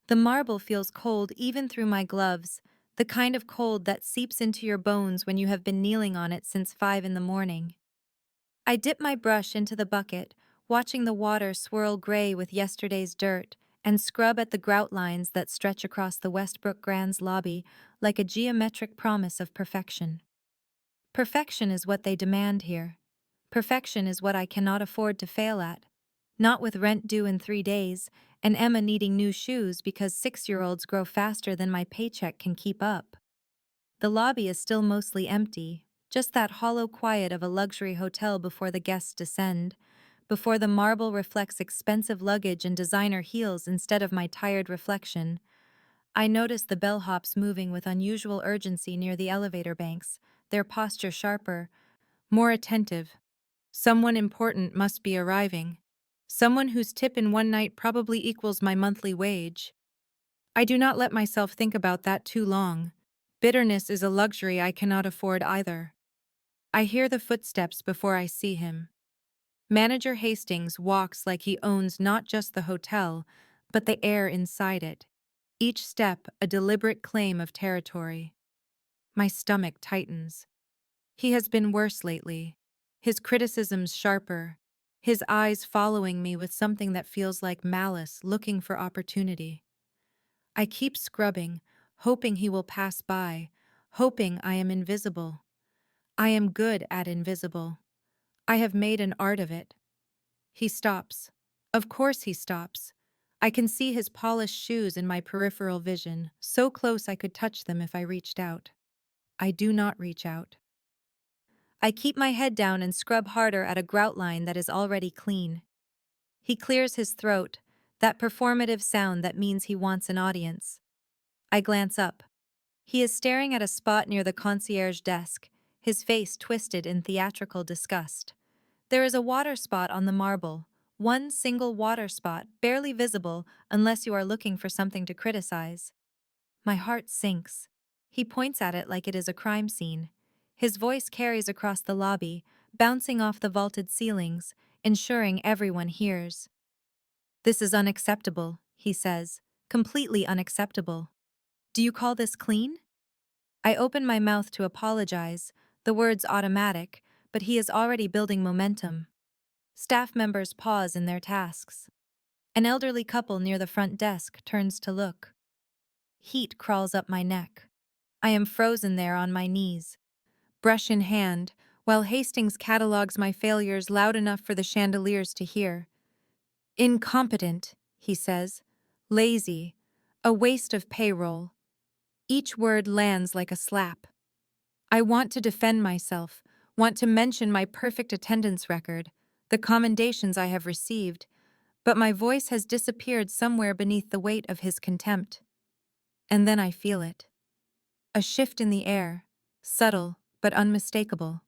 The marble feels cold even through my gloves, the kind of cold that seeps into your bones when you have been kneeling on it since 5 in the morning. I dip my brush into the bucket, watching the water swirl gray with yesterday's dirt, and scrub at the grout lines that stretch across the Westbrook Grand's lobby like a geometric promise of perfection. Perfection is what they demand here. Perfection is what I cannot afford to fail at. Not with rent due in 3 days, and Emma needing new shoes because 6-year-olds grow faster than my paycheck can keep up. The lobby is still mostly empty, just that hollow quiet of a luxury hotel before the guests descend, before the marble reflects expensive luggage and designer heels instead of my tired reflection. I notice the bellhops moving with unusual urgency near the elevator banks, their posture sharper, more attentive. Someone important must be arriving. Someone whose tip in one night probably equals my monthly wage. I do not let myself think about that too long. Bitterness is a luxury I cannot afford either. I hear the footsteps before I see him. Manager Hastings walks like he owns not just the hotel, but the air inside it. Each step a deliberate claim of territory. My stomach tightens. He has been worse lately. His criticisms sharper. His eyes following me with something that feels like malice, looking for opportunity. I keep scrubbing, hoping he will pass by, hoping I am invisible. I am good at invisible. I have made an art of it. He stops. Of course he stops. I can see his polished shoes in my peripheral vision, so close I could touch them if I reached out. I do not reach out. I keep my head down and scrub harder at a grout line that is already clean. He clears his throat, that performative sound that means he wants an audience. I glance up. He is staring at a spot near the concierge desk, his face twisted in theatrical disgust. There is a water spot on the marble, one single water spot, barely visible unless you are looking for something to criticize. My heart sinks. He points at it like it is a crime scene. His voice carries across the lobby, bouncing off the vaulted ceilings, ensuring everyone hears. "This is unacceptable," he says. "Completely unacceptable. Do you call this clean?" I open my mouth to apologize, the words automatic, but he is already building momentum. Staff members pause in their tasks. An elderly couple near the front desk turns to look. Heat crawls up my neck. I am frozen there on my knees, brush in hand, while Hastings catalogs my failures loud enough for the chandeliers to hear. "Incompetent," he says. "Lazy. A waste of payroll." Each word lands like a slap. I want to defend myself, want to mention my perfect attendance record, the commendations I have received, but my voice has disappeared somewhere beneath the weight of his contempt. And then I feel it. A shift in the air, subtle but unmistakable.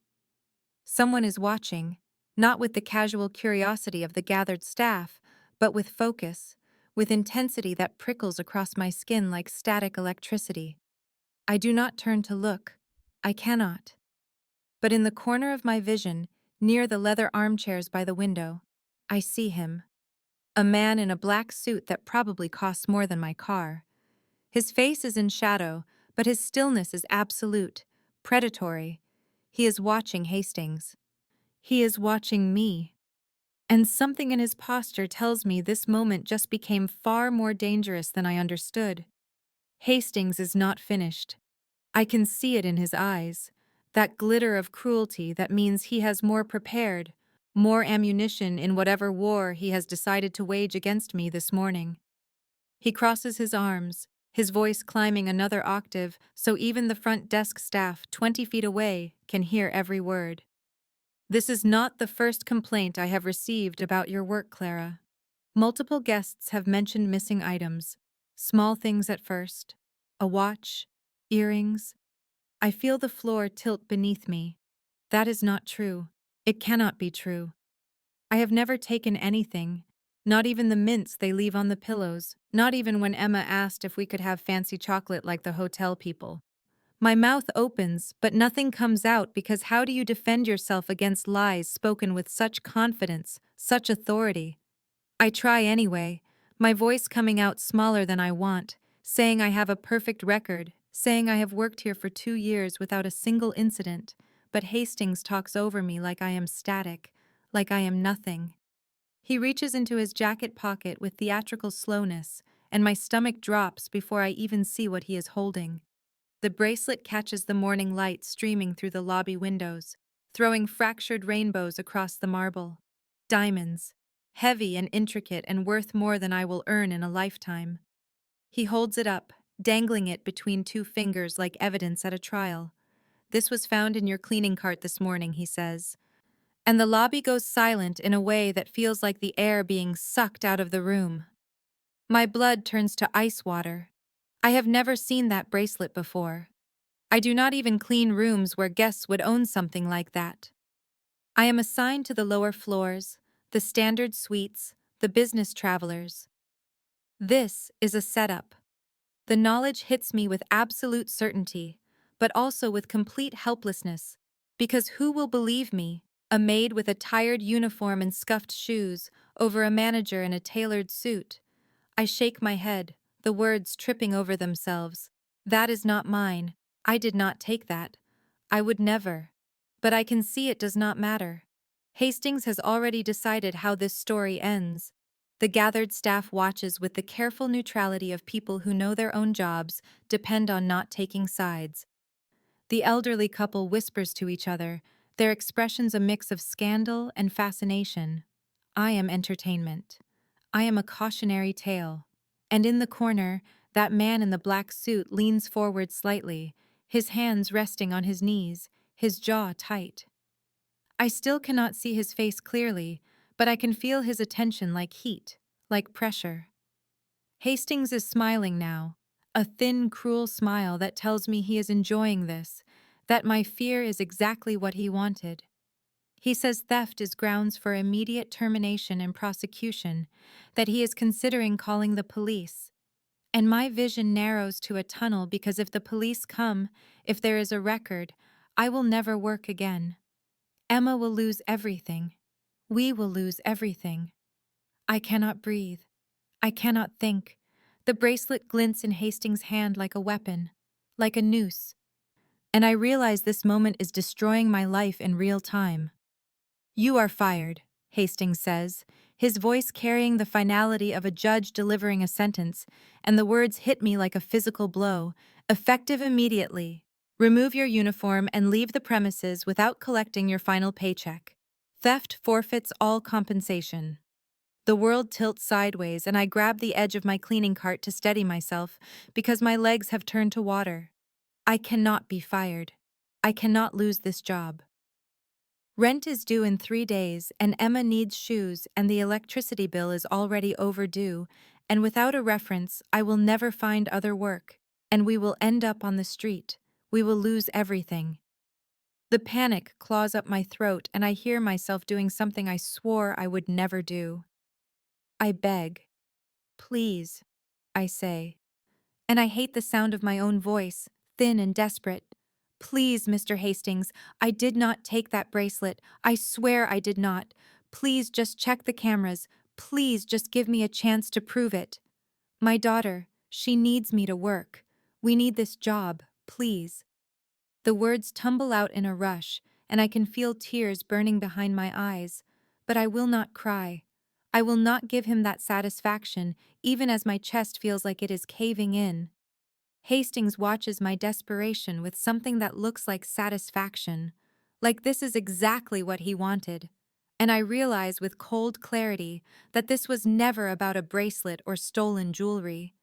Someone is watching, not with the casual curiosity of the gathered staff, but with focus, with intensity that prickles across my skin like static electricity. I do not turn to look. I cannot. But in the corner of my vision, near the leather armchairs by the window, I see him. A man in a black suit that probably costs more than my car. His face is in shadow, but his stillness is absolute, predatory. He is watching Hastings. He is watching me. And something in his posture tells me this moment just became far more dangerous than I understood. Hastings is not finished. I can see it in his eyes, that glitter of cruelty that means he has more prepared, more ammunition in whatever war he has decided to wage against me this morning. He crosses his arms, his voice climbing another octave so even the front desk staff 20 feet away can hear every word. "This is not the first complaint I have received about your work, Clara. Multiple guests have mentioned missing items, small things at first, a watch, earrings. I feel the floor tilt beneath me. That is not true. It cannot be true. I have never taken anything, not even the mints they leave on the pillows, not even when Emma asked if we could have fancy chocolate like the hotel people. My mouth opens, but nothing comes out because how do you defend yourself against lies spoken with such confidence, such authority? I try anyway, my voice coming out smaller than I want, saying I have a perfect record, saying I have worked here for 2 years without a single incident, but Hastings talks over me like I am static, like I am nothing. He reaches into his jacket pocket with theatrical slowness, and my stomach drops before I even see what he is holding. The bracelet catches the morning light streaming through the lobby windows, throwing fractured rainbows across the marble. Diamonds, heavy and intricate and worth more than I will earn in a lifetime. He holds it up, dangling it between two fingers like evidence at a trial. "This was found in your cleaning cart this morning," he says. And the lobby goes silent in a way that feels like the air being sucked out of the room. My blood turns to ice water. I have never seen that bracelet before. I do not even clean rooms where guests would own something like that. I am assigned to the lower floors, the standard suites, the business travelers. This is a setup. The knowledge hits me with absolute certainty, but also with complete helplessness, because who will believe me, a maid with a tired uniform and scuffed shoes, over a manager in a tailored suit? I shake my head, the words tripping over themselves. That is not mine. I did not take that. I would never. But I can see it does not matter. Hastings has already decided how this story ends. The gathered staff watches with the careful neutrality of people who know their own jobs depend on not taking sides. The elderly couple whispers to each other, their expressions a mix of scandal and fascination. I am entertainment. I am a cautionary tale. And in the corner, that man in the black suit leans forward slightly, his hands resting on his knees, his jaw tight. I still cannot see his face clearly, but I can feel his attention like heat, like pressure. Hastings is smiling now, a thin, cruel smile that tells me he is enjoying this, that my fear is exactly what he wanted. He says theft is grounds for immediate termination and prosecution, that he is considering calling the police. And my vision narrows to a tunnel because if the police come, if there is a record, I will never work again. Emma will lose everything. We will lose everything. I cannot breathe. I cannot think. The bracelet glints in Hastings' hand like a weapon, like a noose. And I realize this moment is destroying my life in real time. "You are fired," Hastings says, his voice carrying the finality of a judge delivering a sentence, and the words hit me like a physical blow, effective immediately. "Remove your uniform and leave the premises without collecting your final paycheck. Theft forfeits all compensation." The world tilts sideways and I grab the edge of my cleaning cart to steady myself because my legs have turned to water. I cannot be fired. I cannot lose this job. Rent is due in 3 days and Emma needs shoes and the electricity bill is already overdue, and without a reference, I will never find other work, and we will end up on the street. We will lose everything. The panic claws up my throat and I hear myself doing something I swore I would never do. I beg. "Please," I say. And I hate the sound of my own voice, thin and desperate. "Please, Mr. Hastings, I did not take that bracelet. I swear I did not. Please just check the cameras. Please just give me a chance to prove it. My daughter, she needs me to work. We need this job, please." The words tumble out in a rush, and I can feel tears burning behind my eyes, but I will not cry. I will not give him that satisfaction, even as my chest feels like it is caving in. Hastings watches my desperation with something that looks like satisfaction, like this is exactly what he wanted. And I realize with cold clarity that this was never about a bracelet or stolen jewelry.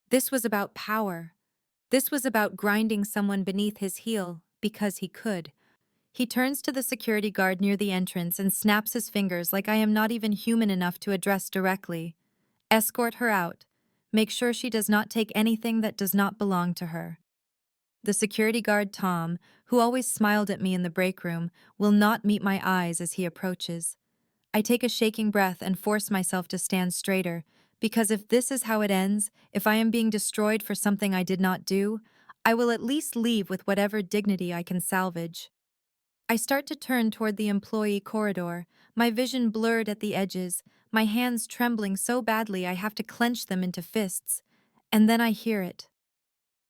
This was about power. This was about grinding someone beneath his heel because he could. He turns to the security guard near the entrance and snaps his fingers like I am not even human enough to address directly. "Escort her out. Make sure she does not take anything that does not belong to her." The security guard Tom, who always smiled at me in the break room, will not meet my eyes as he approaches. I take a shaking breath and force myself to stand straighter, because if this is how it ends, if I am being destroyed for something I did not do, I will at least leave with whatever dignity I can salvage. I start to turn toward the employee corridor, my vision blurred at the edges, my hands trembling so badly I have to clench them into fists. And then I hear it.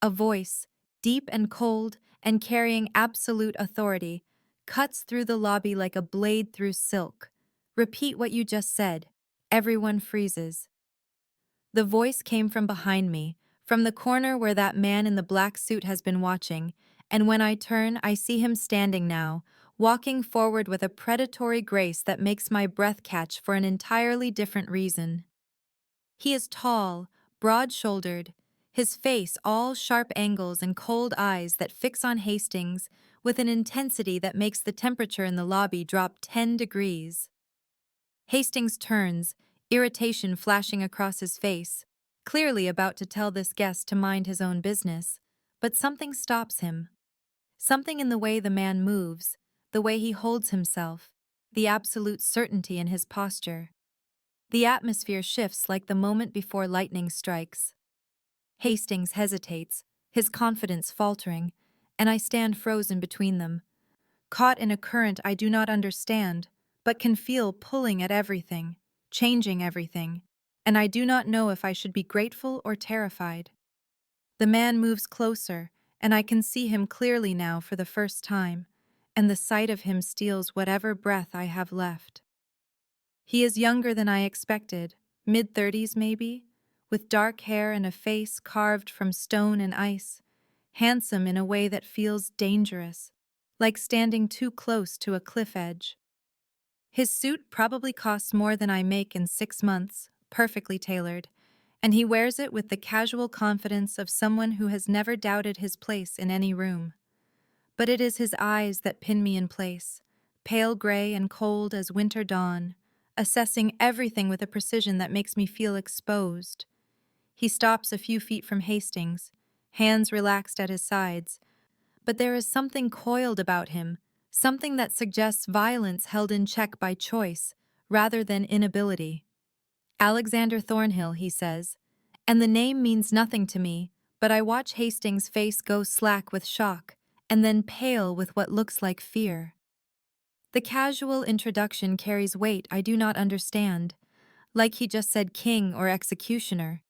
A voice, deep and cold and carrying absolute authority, cuts through the lobby like a blade through silk. Repeat what you just said. Everyone freezes. The voice came from behind me, from the corner where that man in the black suit has been watching, and when I turn, I see him standing now, walking forward with a predatory grace that makes my breath catch for an entirely different reason. He is tall, broad-shouldered, his face all sharp angles and cold eyes that fix on Hastings with an intensity that makes the temperature in the lobby drop 10 degrees. Hastings turns, irritation flashing across his face, clearly about to tell this guest to mind his own business, but something stops him. Something in the way the man moves, the way he holds himself, the absolute certainty in his posture. The atmosphere shifts like the moment before lightning strikes. Hastings hesitates, his confidence faltering, and I stand frozen between them, caught in a current I do not understand, but can feel pulling at everything, changing everything, and I do not know if I should be grateful or terrified. The man moves closer, and I can see him clearly now for the first time, and the sight of him steals whatever breath I have left. He is younger than I expected, mid-30s maybe, with dark hair and a face carved from stone and ice, handsome in a way that feels dangerous, like standing too close to a cliff edge. His suit probably costs more than I make in 6 months, perfectly tailored, and he wears it with the casual confidence of someone who has never doubted his place in any room. But it is his eyes that pin me in place, pale gray and cold as winter dawn, assessing everything with a precision that makes me feel exposed. He stops a few feet from Hastings, hands relaxed at his sides, but there is something coiled about him, something that suggests violence held in check by choice, rather than inability. Alexander Thornhill, he says, and the name means nothing to me, but I watch Hastings' face go slack with shock, and then pale with what looks like fear. The casual introduction carries weight I do not understand, like he just said king or executioner.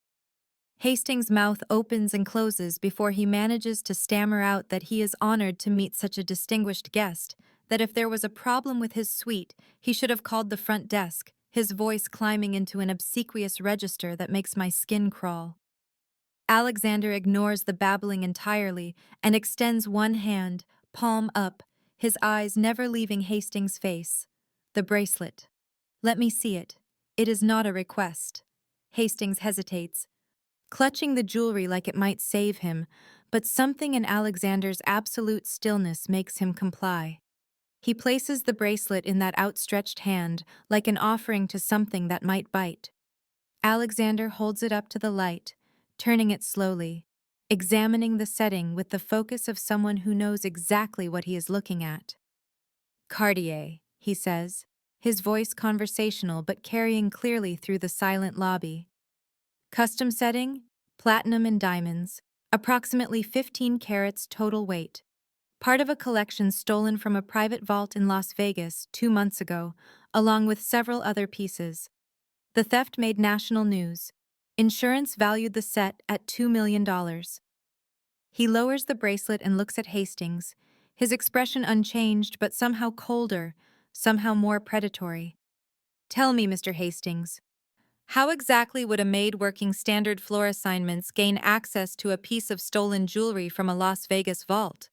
Hastings' mouth opens and closes before he manages to stammer out that he is honored to meet such a distinguished guest, that if there was a problem with his suite, he should have called the front desk, his voice climbing into an obsequious register that makes my skin crawl. Alexander ignores the babbling entirely and extends one hand, palm up, his eyes never leaving Hastings' face. The bracelet. Let me see it. It is not a request. Hastings hesitates, clutching the jewelry like it might save him, but something in Alexander's absolute stillness makes him comply. He places the bracelet in that outstretched hand, like an offering to something that might bite. Alexander holds it up to the light, turning it slowly, examining the setting with the focus of someone who knows exactly what he is looking at. Cartier, he says, his voice conversational but carrying clearly through the silent lobby. Custom setting, platinum and diamonds, approximately 15 carats total weight. Part of a collection stolen from a private vault in Las Vegas 2 months ago, along with several other pieces. The theft made national news. Insurance valued the set at $2 million. He lowers the bracelet and looks at Hastings, his expression unchanged but somehow colder, somehow more predatory. Tell me, Mr. Hastings, how exactly would a maid working standard floor assignments gain access to a piece of stolen jewelry from a Las Vegas vault?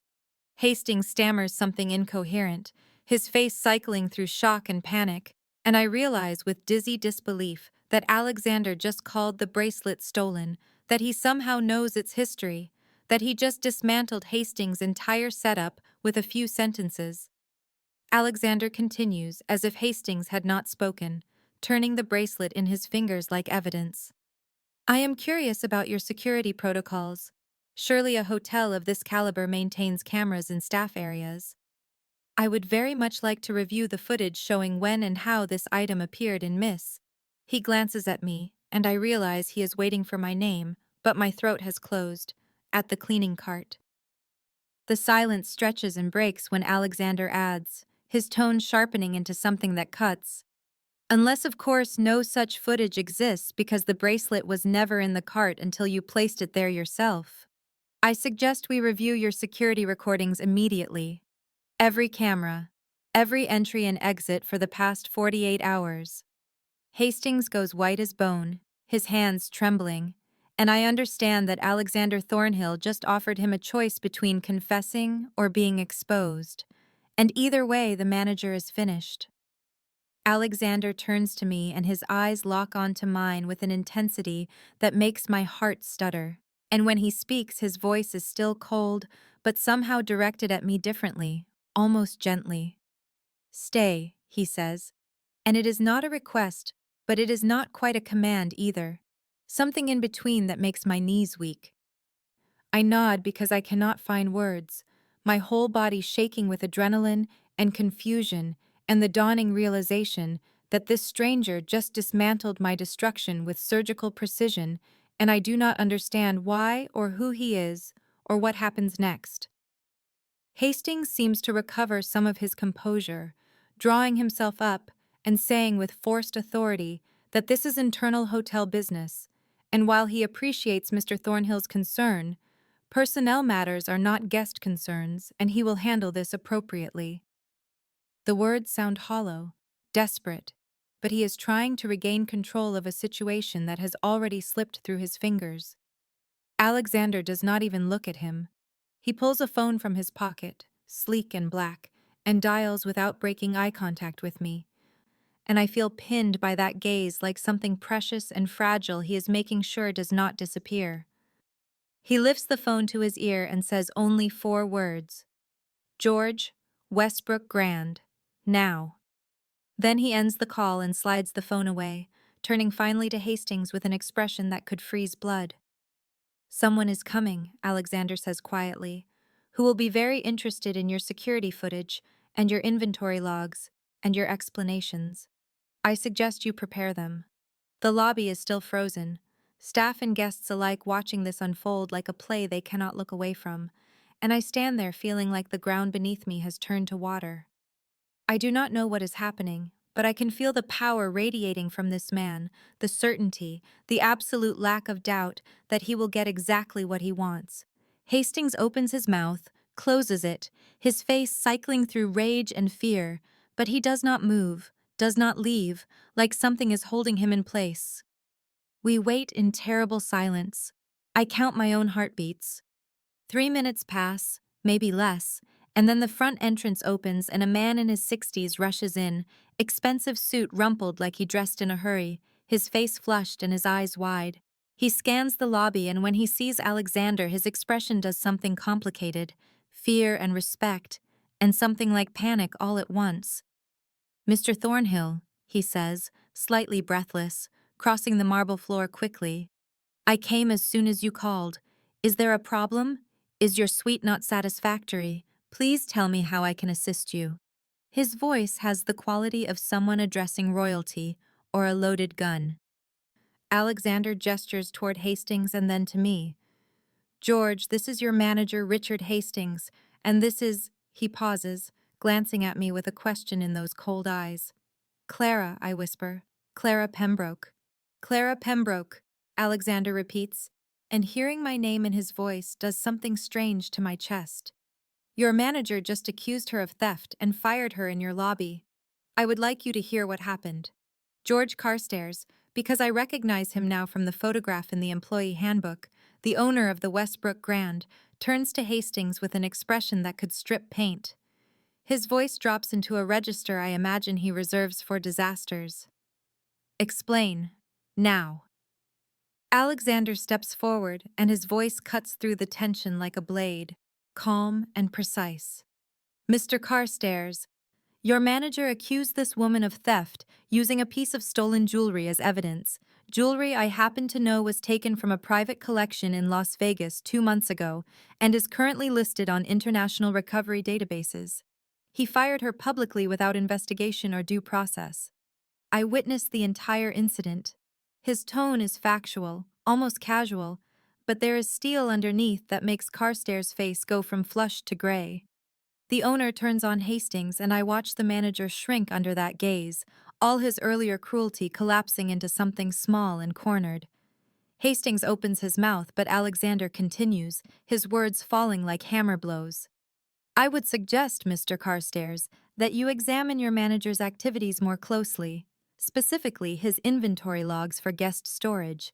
Hastings stammers something incoherent, his face cycling through shock and panic, and I realize with dizzy disbelief that Alexander just called the bracelet stolen, that he somehow knows its history, that he just dismantled Hastings' entire setup with a few sentences. Alexander continues as if Hastings had not spoken, turning the bracelet in his fingers like evidence. I am curious about your security protocols. Surely a hotel of this caliber maintains cameras in staff areas. I would very much like to review the footage showing when and how this item appeared in Miss. He glances at me, and I realize he is waiting for my name, but my throat has closed, at the cleaning cart. The silence stretches and breaks when Alexander adds, his tone sharpening into something that cuts. Unless, of course, no such footage exists because the bracelet was never in the cart until you placed it there yourself. I suggest we review your security recordings immediately. Every camera, every entry and exit for the past 48 hours. Hastings goes white as bone, his hands trembling, and I understand that Alexander Thornhill just offered him a choice between confessing or being exposed, and either way the manager is finished. Alexander turns to me and his eyes lock onto mine with an intensity that makes my heart stutter. And when he speaks, his voice is still cold, but somehow directed at me differently, almost gently. "Stay," he says. And it is not a request, but it is not quite a command either. Something in between that makes my knees weak. I nod because I cannot find words, my whole body shaking with adrenaline and confusion and the dawning realization that this stranger just dismantled my destruction with surgical precision, and I do not understand why or who he is or what happens next. Hastings seems to recover some of his composure, drawing himself up and saying with forced authority that this is internal hotel business, and while he appreciates Mr. Thornhill's concern, personnel matters are not guest concerns, and he will handle this appropriately. The words sound hollow, desperate, but he is trying to regain control of a situation that has already slipped through his fingers. Alexander does not even look at him. He pulls a phone from his pocket, sleek and black, and dials without breaking eye contact with me. And I feel pinned by that gaze like something precious and fragile he is making sure does not disappear. He lifts the phone to his ear and says only 4 words. "George, Westbrook Grand. Now." Then he ends the call and slides the phone away, turning finally to Hastings with an expression that could freeze blood. "Someone is coming," Alexander says quietly, "who will be very interested in your security footage and your inventory logs and your explanations. I suggest you prepare them." The lobby is still frozen, staff and guests alike watching this unfold like a play they cannot look away from, and I stand there feeling like the ground beneath me has turned to water. I do not know what is happening, but I can feel the power radiating from this man, the certainty, the absolute lack of doubt that he will get exactly what he wants. Hastings opens his mouth, closes it, his face cycling through rage and fear, but he does not move, does not leave, like something is holding him in place. We wait in terrible silence. I count my own heartbeats. 3 minutes pass, maybe less, and then the front entrance opens and a man in his 60s rushes in, expensive suit rumpled like he dressed in a hurry, his face flushed and his eyes wide. He scans the lobby, and when he sees Alexander, his expression does something complicated, fear and respect, and something like panic all at once. "Mr. Thornhill," he says, slightly breathless, crossing the marble floor quickly. "I came as soon as you called. Is there a problem? Is your suite not satisfactory? Please tell me how I can assist you." His voice has the quality of someone addressing royalty or a loaded gun. Alexander gestures toward Hastings and then to me. "George, this is your manager, Richard Hastings, and this is—" He pauses, glancing at me with a question in those cold eyes. "Clara," I whisper. "Clara Pembroke." "Clara Pembroke," Alexander repeats, and hearing my name in his voice does something strange to my chest. "Your manager just accused her of theft and fired her in your lobby. I would like you to hear what happened." George Carstairs, because I recognize him now from the photograph in the employee handbook, the owner of the Westbrook Grand, turns to Hastings with an expression that could strip paint. His voice drops into a register I imagine he reserves for disasters. "Explain. Now." Alexander steps forward, and his voice cuts through the tension like a blade, calm and precise. "Mr. Carstairs, your manager accused this woman of theft using a piece of stolen jewelry as evidence. Jewelry I happen to know was taken from a private collection in Las Vegas 2 months ago and is currently listed on international recovery databases. He fired her publicly without investigation or due process. I witnessed the entire incident. His tone is factual, almost casual, but there is steel underneath that makes Carstairs' face go from flushed to gray. The owner turns on Hastings, and I watch the manager shrink under that gaze, all his earlier cruelty collapsing into something small and cornered. Hastings opens his mouth, but Alexander continues, his words falling like hammer blows. I would suggest, Mr. Carstairs, that you examine your manager's activities more closely, specifically his inventory logs for guest storage,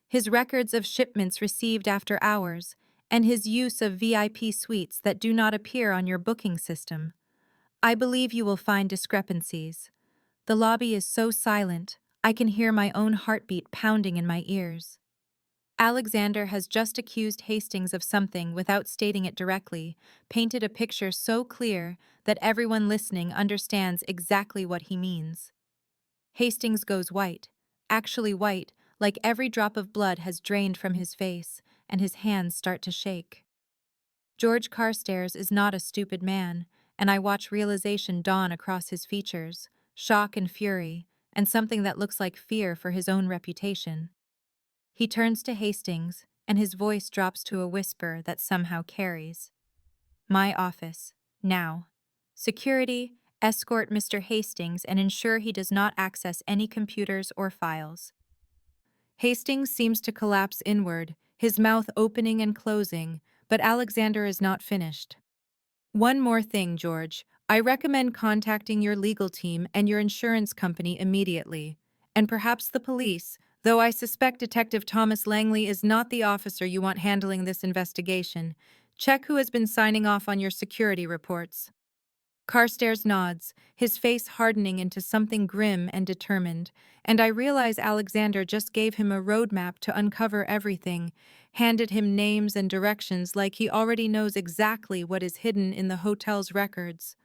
his records of shipments received after hours, and his use of VIP suites that do not appear on your booking system. I believe you will find discrepancies. The lobby is so silent, I can hear my own heartbeat pounding in my ears. Alexander has just accused Hastings of something without stating it directly, painted a picture so clear that everyone listening understands exactly what he means. Hastings goes white, actually white, like every drop of blood has drained from his face, and his hands start to shake. George Carstairs is not a stupid man, and I watch realization dawn across his features, shock and fury, and something that looks like fear for his own reputation. He turns to Hastings, and his voice drops to a whisper that somehow carries. My office, now. Security, escort Mr. Hastings and ensure he does not access any computers or files. Hastings seems to collapse inward, his mouth opening and closing, but Alexander is not finished. One more thing, George. I recommend contacting your legal team and your insurance company immediately, and perhaps the police, though I suspect Detective Thomas Langley is not the officer you want handling this investigation. Check who has been signing off on your security reports. Carstairs nods, his face hardening into something grim and determined, and I realize Alexander just gave him a roadmap to uncover everything, handed him names and directions like he already knows exactly what is hidden in the hotel's records.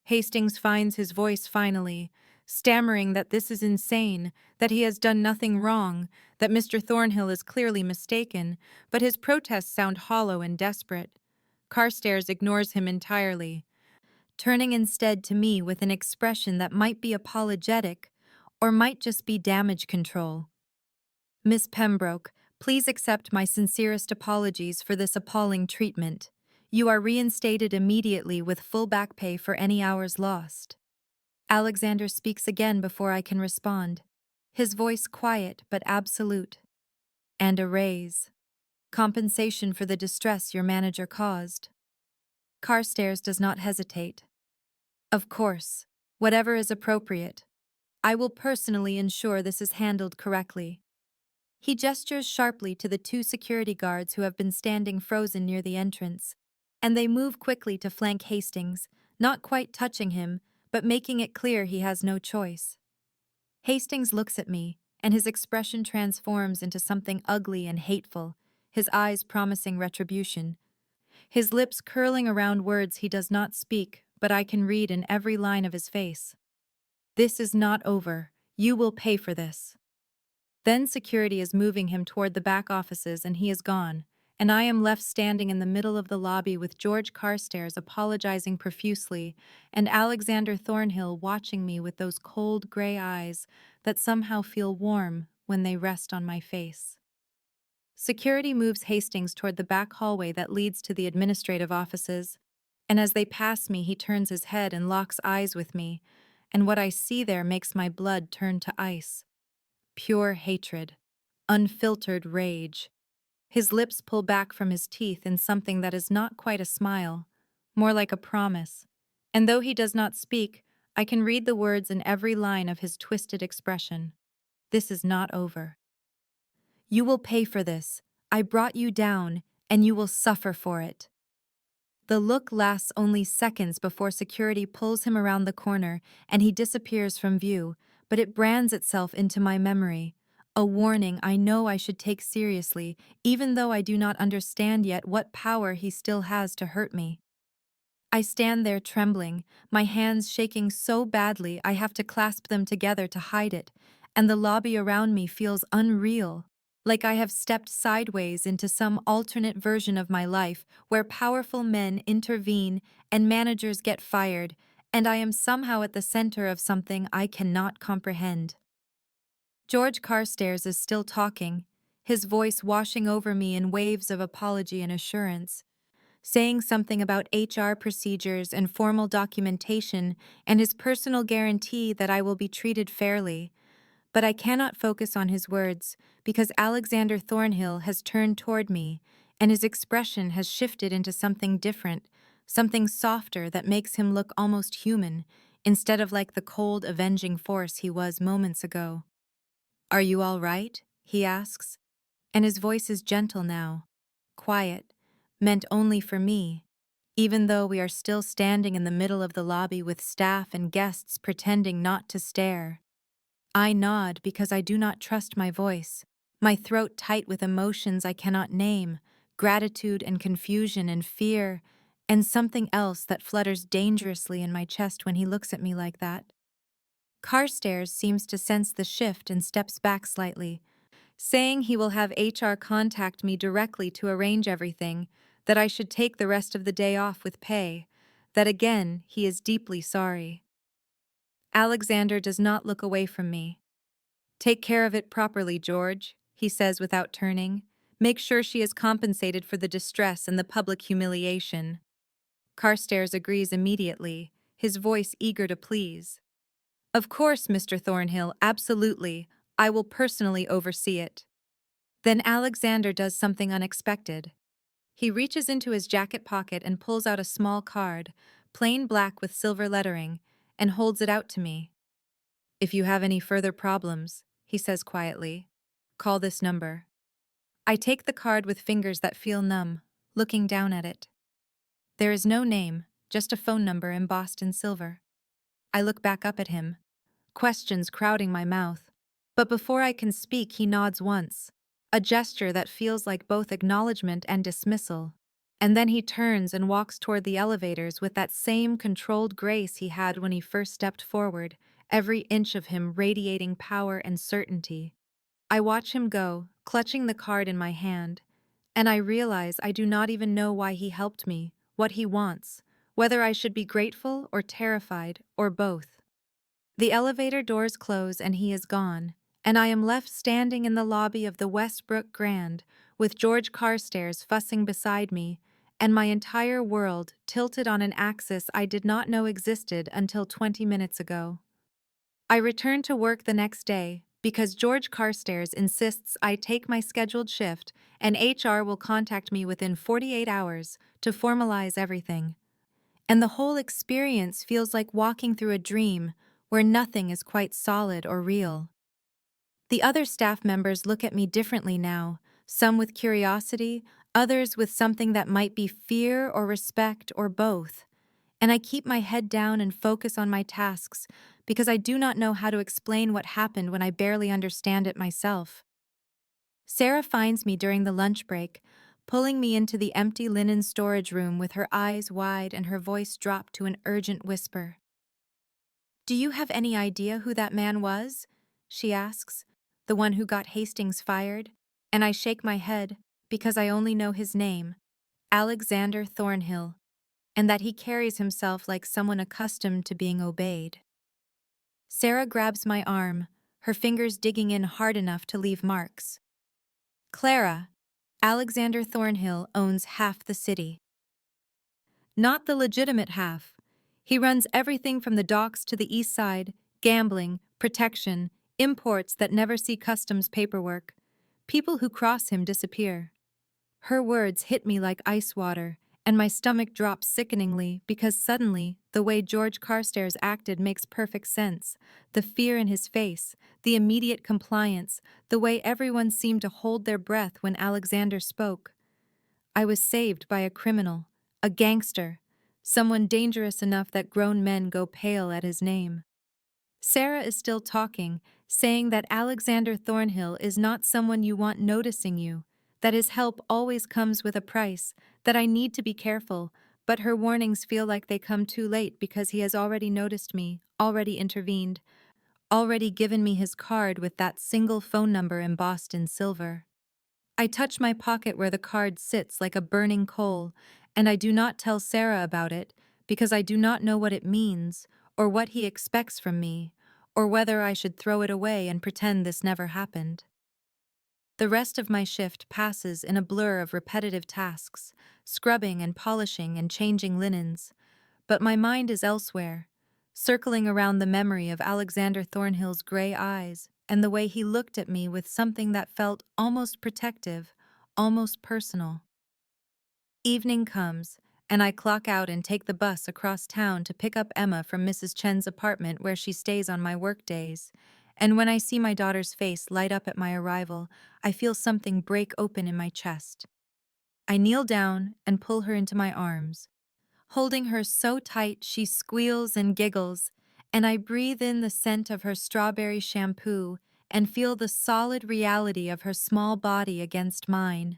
Hastings finds his voice finally, stammering that this is insane, that he has done nothing wrong, that Mr. Thornhill is clearly mistaken, but his protests sound hollow and desperate. Carstairs ignores him entirely, turning instead to me with an expression that might be apologetic or might just be damage control. Miss Pembroke, please accept my sincerest apologies for this appalling treatment. You are reinstated immediately with full back pay for any hours lost. Alexander speaks again before I can respond, his voice quiet but absolute. And a raise. Compensation for the distress your manager caused. Carstairs does not hesitate. Of course, whatever is appropriate. I will personally ensure this is handled correctly. He gestures sharply to the two security guards who have been standing frozen near the entrance, and they move quickly to flank Hastings, not quite touching him, but making it clear he has no choice. Hastings looks at me, and his expression transforms into something ugly and hateful, his eyes promising retribution. His lips curling around words he does not speak, but I can read in every line of his face. This is not over. You will pay for this. Then security is moving him toward the back offices and he is gone, and I am left standing in the middle of the lobby with George Carstairs apologizing profusely and Alexander Thornhill watching me with those cold gray eyes that somehow feel warm when they rest on my face. Security moves Hastings toward the back hallway that leads to the administrative offices, and as they pass me he turns his head and locks eyes with me, and what I see there makes my blood turn to ice. Pure hatred, unfiltered rage. His lips pull back from his teeth in something that is not quite a smile, more like a promise, and though he does not speak, I can read the words in every line of his twisted expression. This is not over. You will pay for this. I brought you down, and you will suffer for it. The look lasts only seconds before security pulls him around the corner and he disappears from view, but it brands itself into my memory. A warning I know I should take seriously, even though I do not understand yet what power he still has to hurt me. I stand there trembling, my hands shaking so badly I have to clasp them together to hide it, and the lobby around me feels unreal, like I have stepped sideways into some alternate version of my life where powerful men intervene and managers get fired, and I am somehow at the center of something I cannot comprehend. George Carstairs is still talking, his voice washing over me in waves of apology and assurance. saying something about HR procedures and formal documentation and his personal guarantee that I will be treated fairly. But I cannot focus on his words because Alexander Thornhill has turned toward me and his expression has shifted into something different, something softer that makes him look almost human instead of like the cold, avenging force he was moments ago. "Are you all right?" he asks, and his voice is gentle now, quiet, meant only for me, even though we are still standing in the middle of the lobby with staff and guests pretending not to stare. I nod because I do not trust my voice, my throat tight with emotions I cannot name, gratitude and confusion and fear, and something else that flutters dangerously in my chest when he looks at me like that. Carstairs seems to sense the shift and steps back slightly, saying he will have HR contact me directly to arrange everything, that I should take the rest of the day off with pay, that again he is deeply sorry. Alexander does not look away from me. "Take care of it properly, George," he says without turning. "Make sure she is compensated for the distress and the public humiliation." Carstairs agrees immediately, his voice eager to please. "Of course, Mr. Thornhill, absolutely. I will personally oversee it." Then Alexander does something unexpected. He reaches into his jacket pocket and pulls out a small card, plain black with silver lettering, and holds it out to me. "If you have any further problems," he says quietly, "call this number." I take the card with fingers that feel numb, looking down at it. There is no name, just a phone number embossed in silver. I look back up at him, questions crowding my mouth. But before I can speak, he nods once, a gesture that feels like both acknowledgement and dismissal. And then he turns and walks toward the elevators with that same controlled grace he had when he first stepped forward, every inch of him radiating power and certainty. I watch him go, clutching the card in my hand, and I realize I do not even know why he helped me, what he wants, whether I should be grateful or terrified, or both. The elevator doors close and he is gone, and I am left standing in the lobby of the Westbrook Grand, with George Carstairs fussing beside me, and my entire world tilted on an axis I did not know existed until 20 minutes ago. I return to work the next day because George Carstairs insists I take my scheduled shift and HR will contact me within 48 hours to formalize everything. And the whole experience feels like walking through a dream where nothing is quite solid or real. The other staff members look at me differently now, some with curiosity, others with something that might be fear or respect or both. And I keep my head down and focus on my tasks because I do not know how to explain what happened when I barely understand it myself. Sarah finds me during the lunch break, pulling me into the empty linen storage room with her eyes wide and her voice dropped to an urgent whisper. "Do you have any idea who that man was?" she asks. "The one who got Hastings fired?" And I shake my head because I only know his name, Alexander Thornhill, and that he carries himself like someone accustomed to being obeyed. Sarah grabs my arm, her fingers digging in hard enough to leave marks. "Clara, Alexander Thornhill owns half the city. Not the legitimate half. He runs everything from the docks to the east side, gambling, protection, imports that never see customs paperwork. People who cross him disappear." Her words hit me like ice water, and my stomach drops sickeningly because suddenly the way George Carstairs acted makes perfect sense. The fear in his face, the immediate compliance, the way everyone seemed to hold their breath when Alexander spoke. I was saved by a criminal, a gangster, someone dangerous enough that grown men go pale at his name. Sarah is still talking, saying that Alexander Thornhill is not someone you want noticing you, that his help always comes with a price, that I need to be careful, but her warnings feel like they come too late because he has already noticed me, already intervened, already given me his card with that single phone number embossed in silver. I touch my pocket where the card sits like a burning coal, and I do not tell Sarah about it because I do not know what it means, or what he expects from me, or whether I should throw it away and pretend this never happened. The rest of my shift passes in a blur of repetitive tasks, scrubbing and polishing and changing linens. But my mind is elsewhere, circling around the memory of Alexander Thornhill's gray eyes and the way he looked at me with something that felt almost protective, almost personal. Evening comes, and I clock out and take the bus across town to pick up Emma from Mrs. Chen's apartment where she stays on my work days. And when I see my daughter's face light up at my arrival, I feel something break open in my chest. I kneel down and pull her into my arms, holding her so tight she squeals and giggles, and I breathe in the scent of her strawberry shampoo and feel the solid reality of her small body against mine.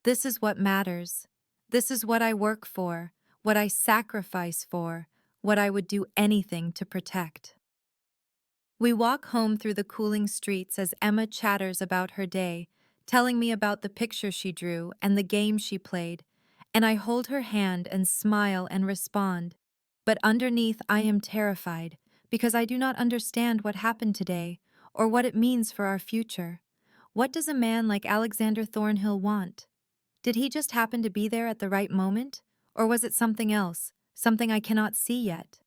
This is what matters. This is what I work for, what I sacrifice for, what I would do anything to protect. We walk home through the cooling streets as Emma chatters about her day, telling me about the picture she drew and the game she played, and I hold her hand and smile and respond. But underneath I am terrified, because I do not understand what happened today, or what it means for our future. What does a man like Alexander Thornhill want? Did he just happen to be there at the right moment? Or was it something else, something I cannot see yet?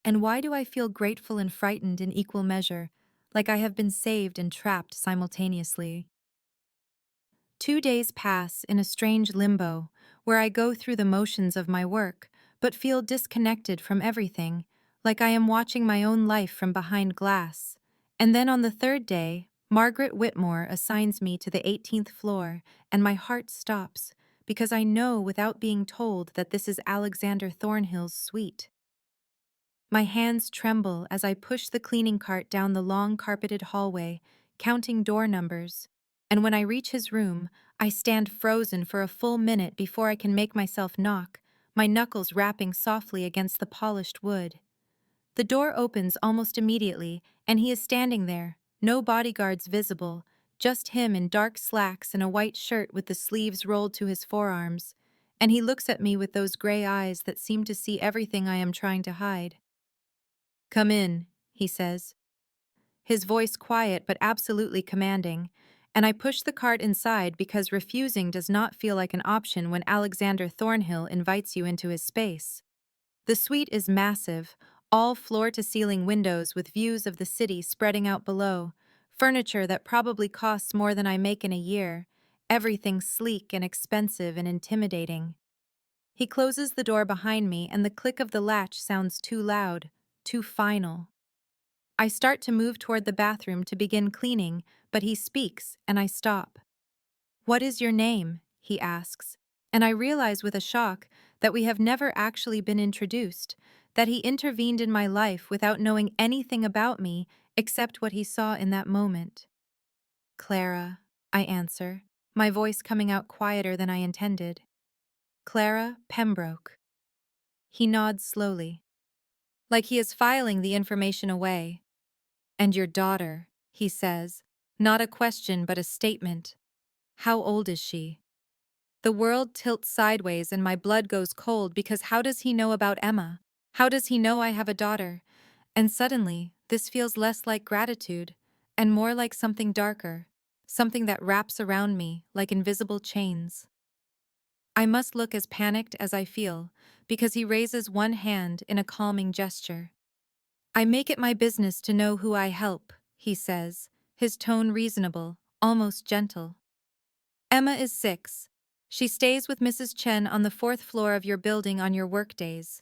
And why do I feel grateful and frightened in equal measure, like I have been saved and trapped simultaneously? 2 days pass in a strange limbo, where I go through the motions of my work, but feel disconnected from everything, like I am watching my own life from behind glass. And then on the third day, Margaret Whitmore assigns me to the 18th floor, and my heart stops, because I know without being told that this is Alexander Thornhill's suite. My hands tremble as I push the cleaning cart down the long carpeted hallway, counting door numbers. And when I reach his room, I stand frozen for a full minute before I can make myself knock, my knuckles rapping softly against the polished wood. The door opens almost immediately, and he is standing there, no bodyguards visible, just him in dark slacks and a white shirt with the sleeves rolled to his forearms. And he looks at me with those gray eyes that seem to see everything I am trying to hide. "Come in," he says, his voice quiet but absolutely commanding, and I push the cart inside because refusing does not feel like an option when Alexander Thornhill invites you into his space. The suite is massive, all floor-to-ceiling windows with views of the city spreading out below, furniture that probably costs more than I make in a year, everything sleek and expensive and intimidating. He closes the door behind me and the click of the latch sounds too loud, too final. I start to move toward the bathroom to begin cleaning, but he speaks, and I stop. "What is your name?" he asks, and I realize with a shock that we have never actually been introduced, that he intervened in my life without knowing anything about me except what he saw in that moment. "Clara," I answer, my voice coming out quieter than I intended. "Clara Pembroke." He nods slowly, like he is filing the information away. "And your daughter," he says, not a question but a statement. "How old is she?" The world tilts sideways and my blood goes cold because how does he know about Emma? How does he know I have a daughter? And suddenly, this feels less like gratitude and more like something darker, something that wraps around me like invisible chains. I must look as panicked as I feel because he raises one hand in a calming gesture. "I make it my business to know who I help," he says, his tone reasonable, almost gentle. "Emma is 6. She stays with Mrs. Chen on the 4th floor of your building on your workdays.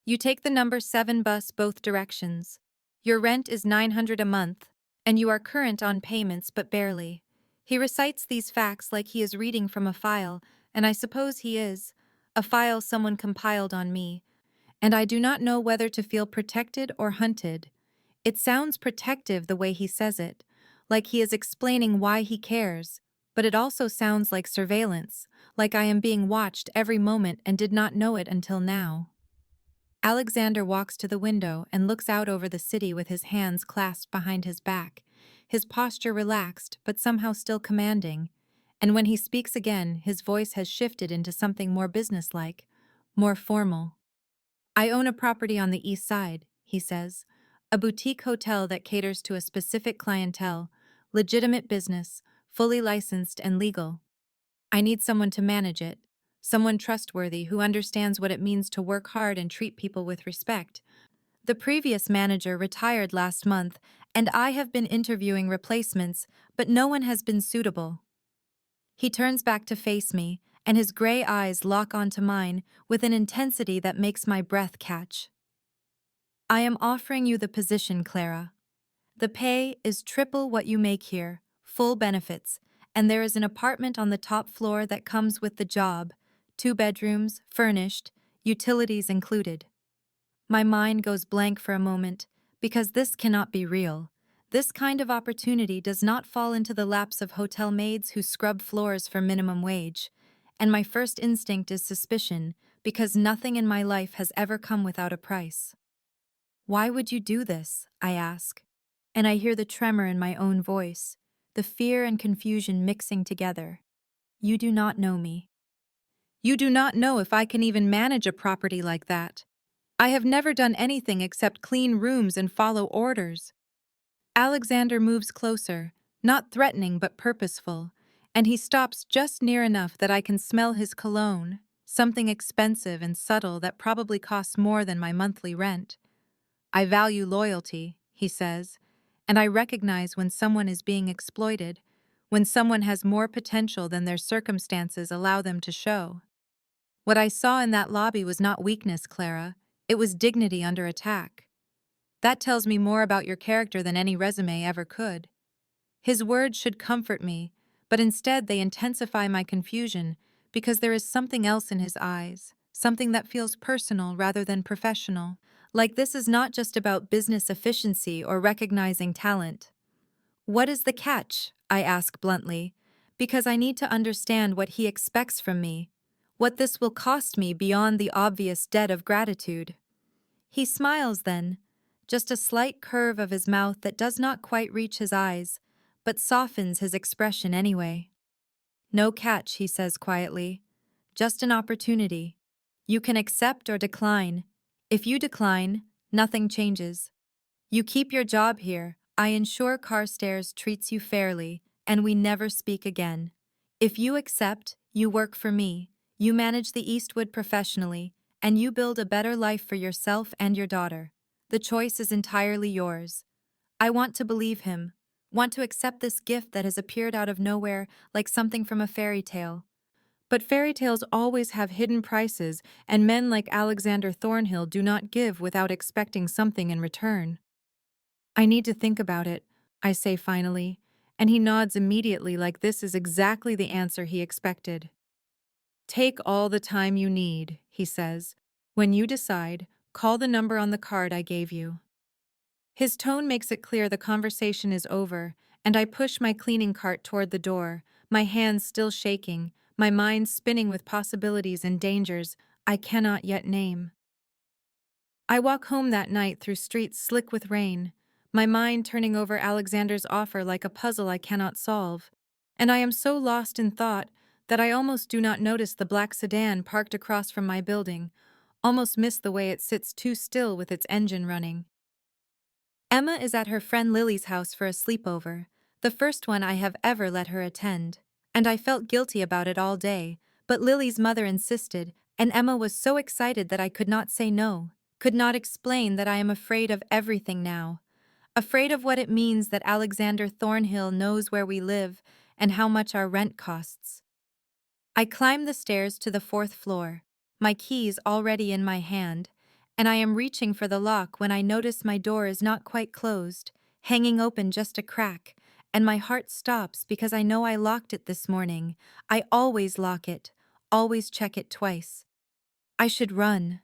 You take the number 7 bus both directions. Your rent is 900 a month, and you are current on payments but barely." He recites these facts like he is reading from a file, and I suppose he is, a file someone compiled on me, and I do not know whether to feel protected or hunted. It sounds protective the way he says it, like he is explaining why he cares, but it also sounds like surveillance, like I am being watched every moment and did not know it until now. Alexander walks to the window and looks out over the city with his hands clasped behind his back, his posture relaxed but somehow still commanding, and when he speaks again, his voice has shifted into something more businesslike, more formal. "I own a property on the east side," he says, "a boutique hotel that caters to a specific clientele, legitimate business, fully licensed and legal. I need someone to manage it, someone trustworthy who understands what it means to work hard and treat people with respect. The previous manager retired last month, and I have been interviewing replacements, but no one has been suitable. He turns back to face me, and his gray eyes lock onto mine with an intensity that makes my breath catch. I am offering you the position, Clara. The pay is triple what you make here, full benefits, and there is an apartment on the top floor that comes with the job, 2 bedrooms, furnished, utilities included. My mind goes blank for a moment, because this cannot be real. This kind of opportunity does not fall into the laps of hotel maids who scrub floors for minimum wage, and my first instinct is suspicion, because nothing in my life has ever come without a price. Why would you do this? I ask. And I hear the tremor in my own voice, the fear and confusion mixing together. You do not know me. You do not know if I can even manage a property like that. I have never done anything except clean rooms and follow orders. Alexander moves closer, not threatening but purposeful, and he stops just near enough that I can smell his cologne, something expensive and subtle that probably costs more than my monthly rent. I value loyalty, he says, and I recognize when someone is being exploited, when someone has more potential than their circumstances allow them to show. What I saw in that lobby was not weakness, Clara. It was dignity under attack. That tells me more about your character than any resume ever could. His words should comfort me, but instead they intensify my confusion because there is something else in his eyes, something that feels personal rather than professional. Like this is not just about business efficiency or recognizing talent. What is the catch? I ask bluntly, because I need to understand what he expects from me, what this will cost me beyond the obvious debt of gratitude. He smiles then, just a slight curve of his mouth that does not quite reach his eyes, but softens his expression anyway. No catch, he says quietly. Just an opportunity. You can accept or decline. If you decline, nothing changes. You keep your job here. I ensure Carstairs treats you fairly, and we never speak again. If you accept, you work for me. You manage the Eastwood professionally, and you build a better life for yourself and your daughter. The choice is entirely yours. I want to believe him, want to accept this gift that has appeared out of nowhere like something from a fairy tale. But fairy tales always have hidden prices, and men like Alexander Thornhill do not give without expecting something in return. I need to think about it, I say finally, and he nods immediately like this is exactly the answer he expected. Take all the time you need, he says. When you decide, call the number on the card I gave you. His tone makes it clear the conversation is over, and I push my cleaning cart toward the door, my hands still shaking, my mind spinning with possibilities and dangers I cannot yet name. I walk home that night through streets slick with rain, my mind turning over Alexander's offer like a puzzle I cannot solve, and I am so lost in thought that I almost do not notice the black sedan parked across from my building, almost miss the way it sits too still with its engine running. Emma is at her friend Lily's house for a sleepover, the first one I have ever let her attend, and I felt guilty about it all day, but Lily's mother insisted, and Emma was so excited that I could not say no, could not explain that I am afraid of everything now, afraid of what it means that Alexander Thornhill knows where we live and how much our rent costs. I climb the stairs to the 4th floor, my keys already in my hand, and I am reaching for the lock when I notice my door is not quite closed, hanging open just a crack, and my heart stops because I know I locked it this morning. I always lock it, always check it twice. I should run.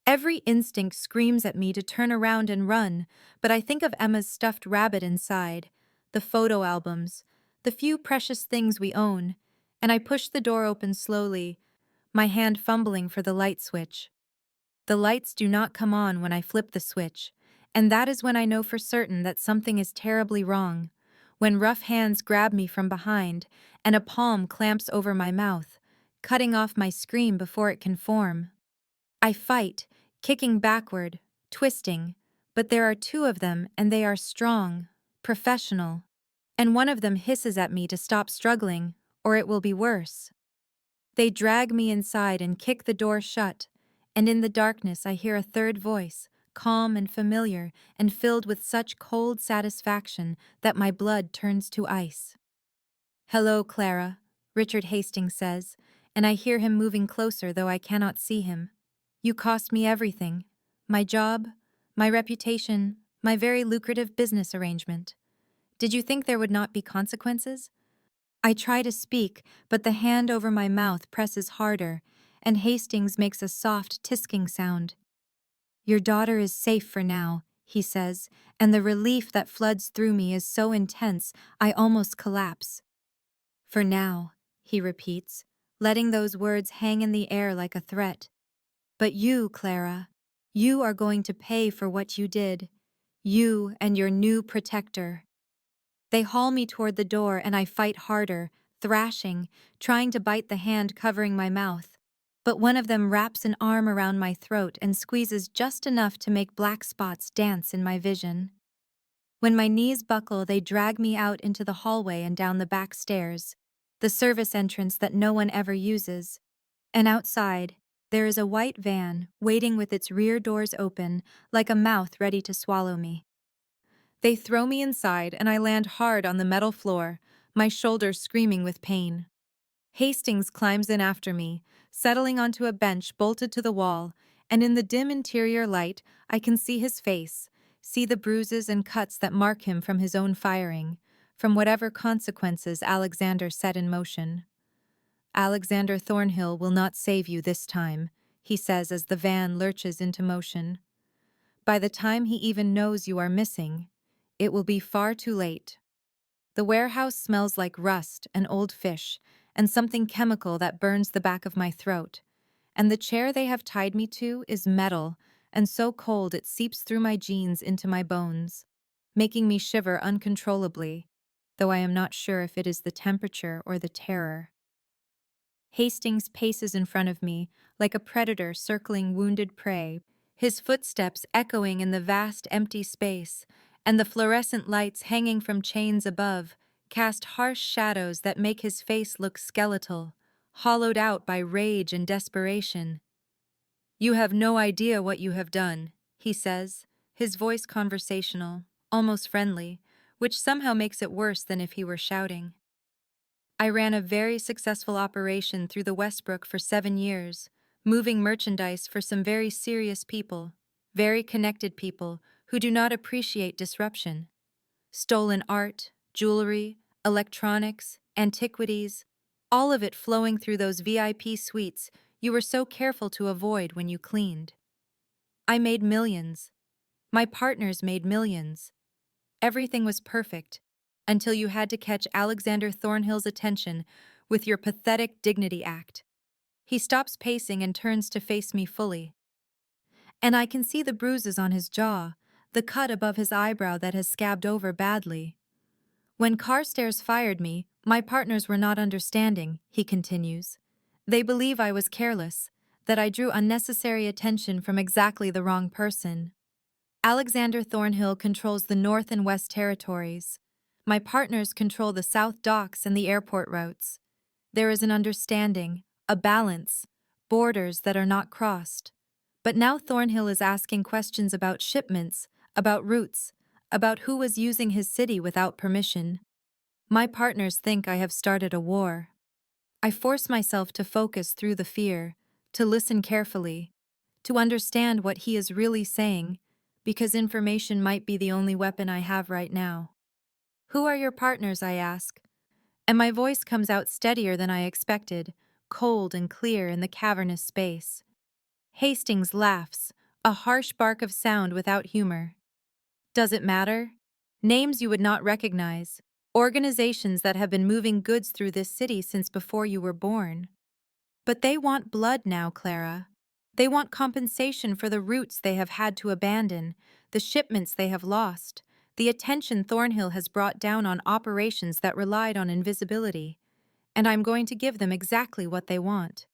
Every instinct screams at me to turn around and run, but I think of Emma's stuffed rabbit inside, the photo albums, the few precious things we own, and I push the door open slowly, my hand fumbling for the light switch. The lights do not come on when I flip the switch, and that is when I know for certain that something is terribly wrong, when rough hands grab me from behind and a palm clamps over my mouth, cutting off my scream before it can form. I fight, kicking backward, twisting, but there are 2 of them and they are strong, professional. and one of them hisses at me to stop struggling, or it will be worse. They drag me inside and kick the door shut, and in the darkness I hear a third voice, calm and familiar and filled with such cold satisfaction that my blood turns to ice. "Hello, Clara," Richard Hastings says, and I hear him moving closer though I cannot see him. "You cost me everything. My job, my reputation, my very lucrative business arrangement. Did you think there would not be consequences?" I try to speak, but the hand over my mouth presses harder, and Hastings makes a soft tisking sound. "Your daughter is safe for now," he says, and the relief that floods through me is so intense I almost collapse. "For now," he repeats, letting those words hang in the air like a threat. "But you, Clara, you are going to pay for what you did. You and your new protector." They haul me toward the door and I fight harder, thrashing, trying to bite the hand covering my mouth. But one of them wraps an arm around my throat and squeezes just enough to make black spots dance in my vision. When my knees buckle, they drag me out into the hallway and down the back stairs, the service entrance that no one ever uses. And outside, there is a white van waiting with its rear doors open, like a mouth ready to swallow me. They throw me inside and I land hard on the metal floor, my shoulders screaming with pain. Hastings climbs in after me, settling onto a bench bolted to the wall, and in the dim interior light I can see his face, see the bruises and cuts that mark him from his own firing, from whatever consequences Alexander set in motion. "Alexander Thornhill will not save you this time," he says as the van lurches into motion. "By the time he even knows you are missing, it will be far too late." The warehouse smells like rust and old fish and something chemical that burns the back of my throat, and the chair they have tied me to is metal and so cold it seeps through my jeans into my bones, making me shiver uncontrollably, though I am not sure if it is the temperature or the terror. Hastings paces in front of me like a predator circling wounded prey, his footsteps echoing in the vast empty space, and the fluorescent lights hanging from chains above cast harsh shadows that make his face look skeletal, hollowed out by rage and desperation. "You have no idea what you have done," he says, his voice conversational, almost friendly, which somehow makes it worse than if he were shouting. "I ran a very successful operation through the Westbrook for 7 years, moving merchandise for some very serious people, very connected people who do not appreciate disruption. Stolen art, jewelry, electronics, antiquities, all of it flowing through those VIP suites you were so careful to avoid when you cleaned. I made millions. My partners made millions. Everything was perfect, until you had to catch Alexander Thornhill's attention with your pathetic dignity act." He stops pacing and turns to face me fully. And I can see the bruises on his jaw, the cut above his eyebrow that has scabbed over badly. "When Carstairs fired me, my partners were not understanding," he continues. "They believe I was careless, that I drew unnecessary attention from exactly the wrong person. Alexander Thornhill controls the North and West Territories. My partners control the South Docks and the airport routes. There is an understanding, a balance, borders that are not crossed. But now Thornhill is asking questions about shipments, about routes, about who was using his city without permission. My partners think I have started a war." I force myself to focus through the fear, to listen carefully, to understand what he is really saying, because information might be the only weapon I have right now. "Who are your partners?" I ask, and my voice comes out steadier than I expected, cold and clear in the cavernous space. Hastings laughs, a harsh bark of sound without humor. "Does it matter? Names you would not recognize, organizations that have been moving goods through this city since before you were born. But they want blood now, Clara. They want compensation for the routes they have had to abandon, the shipments they have lost, the attention Thornhill has brought down on operations that relied on invisibility. And I'm going to give them exactly what they want."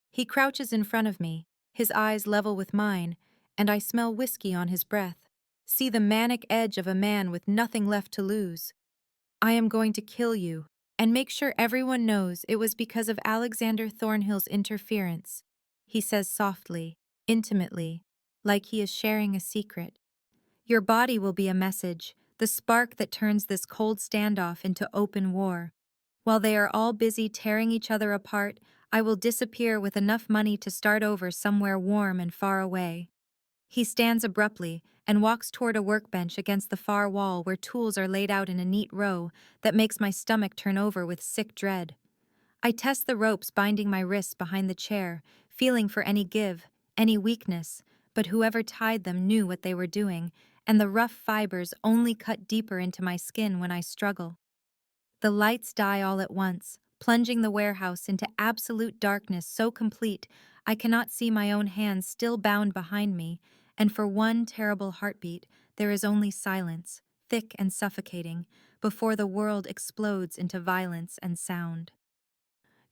He crouches in front of me, his eyes level with mine, and I smell whiskey on his breath, see the manic edge of a man with nothing left to lose. I am going to kill you, and make sure everyone knows it was because of Alexander Thornhill's interference, he says softly, intimately, like he is sharing a secret. Your body will be a message, the spark that turns this cold standoff into open war. While they are all busy tearing each other apart, I will disappear with enough money to start over somewhere warm and far away. He stands abruptly and walks toward a workbench against the far wall where tools are laid out in a neat row that makes my stomach turn over with sick dread. I test the ropes binding my wrists behind the chair, feeling for any give, any weakness, but whoever tied them knew what they were doing, and the rough fibers only cut deeper into my skin when I struggle. The lights die all at once, plunging the warehouse into absolute darkness so complete I cannot see my own hands still bound behind me, and for one terrible heartbeat, there is only silence, thick and suffocating, before the world explodes into violence and sound.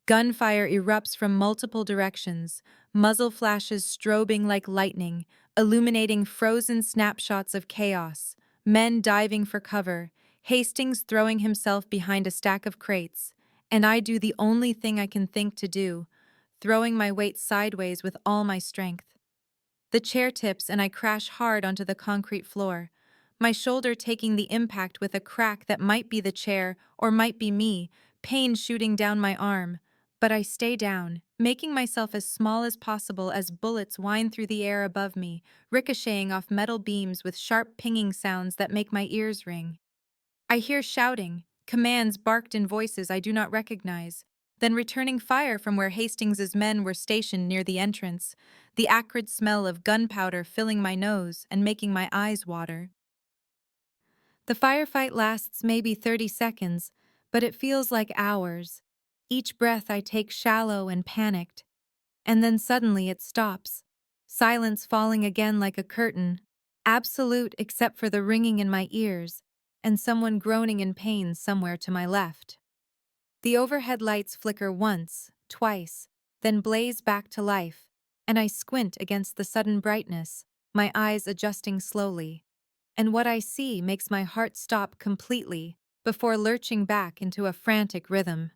Gunfire erupts from multiple directions, muzzle flashes strobing like lightning, illuminating frozen snapshots of chaos, men diving for cover, Hastings throwing himself behind a stack of crates, and I do the only thing I can think to do, throwing my weight sideways with all my strength. The chair tips and I crash hard onto the concrete floor, my shoulder taking the impact with a crack that might be the chair or might be me, pain shooting down my arm. But I stay down, making myself as small as possible as bullets whine through the air above me, ricocheting off metal beams with sharp pinging sounds that make my ears ring. I hear shouting, commands barked in voices I do not recognize, then returning fire from where Hastings's men were stationed near the entrance, the acrid smell of gunpowder filling my nose and making my eyes water. The firefight lasts maybe 30 seconds, but it feels like hours. Each breath I take shallow and panicked, and then suddenly it stops. Silence falling again like a curtain, absolute except for the ringing in my ears, and someone groaning in pain somewhere to my left. The overhead lights flicker once, twice, then blaze back to life, and I squint against the sudden brightness, my eyes adjusting slowly. And what I see makes my heart stop completely before lurching back into a frantic rhythm.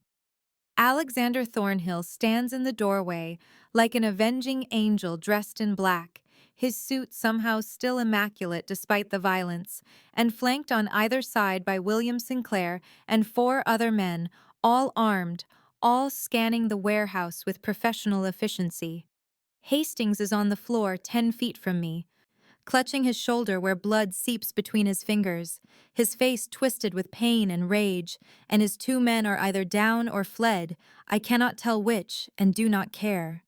Alexander Thornhill stands in the doorway like an avenging angel dressed in black, his suit somehow still immaculate despite the violence, and flanked on either side by William Sinclair and 4 other men, all armed, all scanning the warehouse with professional efficiency. Hastings is on the floor 10 feet from me, clutching his shoulder where blood seeps between his fingers, his face twisted with pain and rage, and his 2 men are either down or fled, I cannot tell which, and do not care.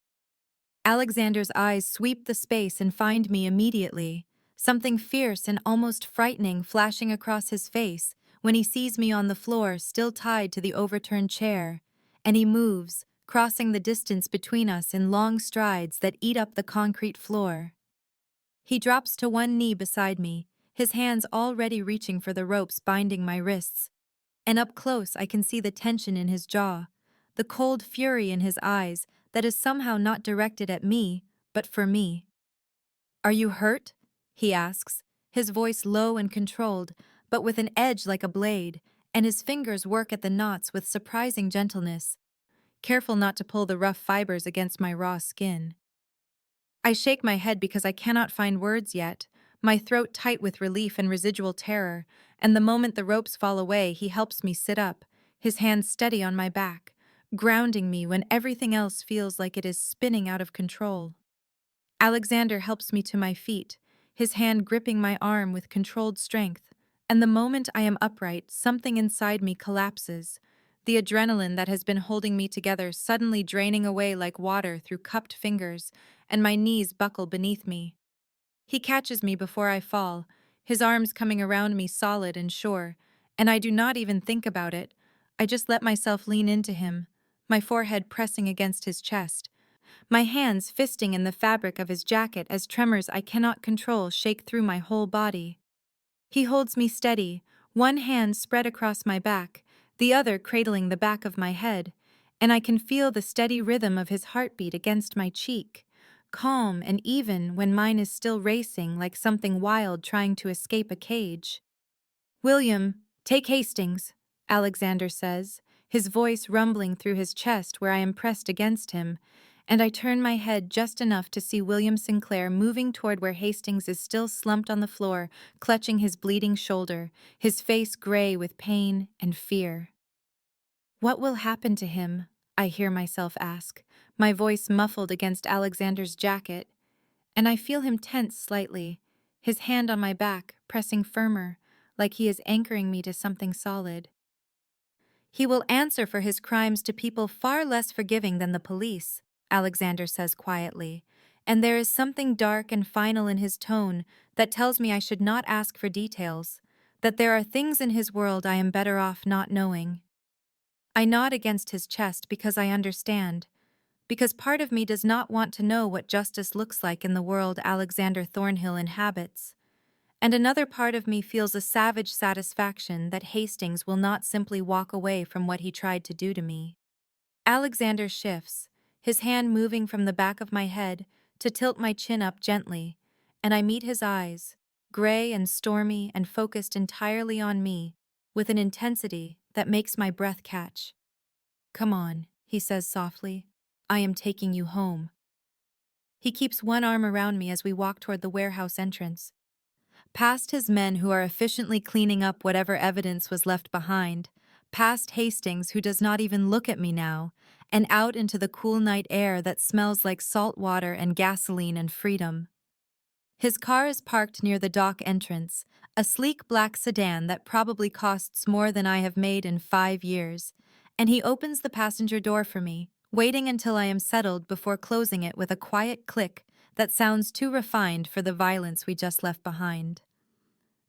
Alexander's eyes sweep the space and find me immediately, something fierce and almost frightening flashing across his face when he sees me on the floor still tied to the overturned chair, and he moves, crossing the distance between us in long strides that eat up the concrete floor. He drops to one knee beside me, his hands already reaching for the ropes binding my wrists. And up close I can see the tension in his jaw, the cold fury in his eyes that is somehow not directed at me, but for me. "Are you hurt?" he asks, his voice low and controlled, but with an edge like a blade, and his fingers work at the knots with surprising gentleness, careful not to pull the rough fibers against my raw skin. I shake my head because I cannot find words yet, my throat tight with relief and residual terror, and the moment the ropes fall away, he helps me sit up, his hands steady on my back, grounding me when everything else feels like it is spinning out of control. Alexander helps me to my feet, his hand gripping my arm with controlled strength, and the moment I am upright, something inside me collapses, the adrenaline that has been holding me together suddenly draining away like water through cupped fingers, and my knees buckle beneath me. He catches me before I fall, his arms coming around me solid and sure, and I do not even think about it. I just let myself lean into him, my forehead pressing against his chest, my hands fisting in the fabric of his jacket as tremors I cannot control shake through my whole body. He holds me steady, one hand spread across my back, the other cradling the back of my head, and I can feel the steady rhythm of his heartbeat against my cheek, calm and even when mine is still racing like something wild trying to escape a cage. "William, take Hastings," Alexander says, his voice rumbling through his chest where I am pressed against him, and I turn my head just enough to see William Sinclair moving toward where Hastings is still slumped on the floor, clutching his bleeding shoulder, his face gray with pain and fear. What will happen to him? I hear myself ask, my voice muffled against Alexander's jacket, and I feel him tense slightly, his hand on my back, pressing firmer, like he is anchoring me to something solid. He will answer for his crimes to people far less forgiving than the police, Alexander says quietly, and there is something dark and final in his tone that tells me I should not ask for details, that there are things in his world I am better off not knowing. I nod against his chest because I understand, because part of me does not want to know what justice looks like in the world Alexander Thornhill inhabits, and another part of me feels a savage satisfaction that Hastings will not simply walk away from what he tried to do to me. Alexander shifts, his hand moving from the back of my head to tilt my chin up gently, and I meet his eyes, gray and stormy and focused entirely on me, with an intensity that makes my breath catch. "Come on," he says softly. "I am taking you home." He keeps one arm around me as we walk toward the warehouse entrance. Past his men who are efficiently cleaning up whatever evidence was left behind, past Hastings who does not even look at me now, and out into the cool night air that smells like salt water and gasoline and freedom. His car is parked near the dock entrance, a sleek black sedan that probably costs more than I have made in 5 years, and he opens the passenger door for me, waiting until I am settled before closing it with a quiet click that sounds too refined for the violence we just left behind.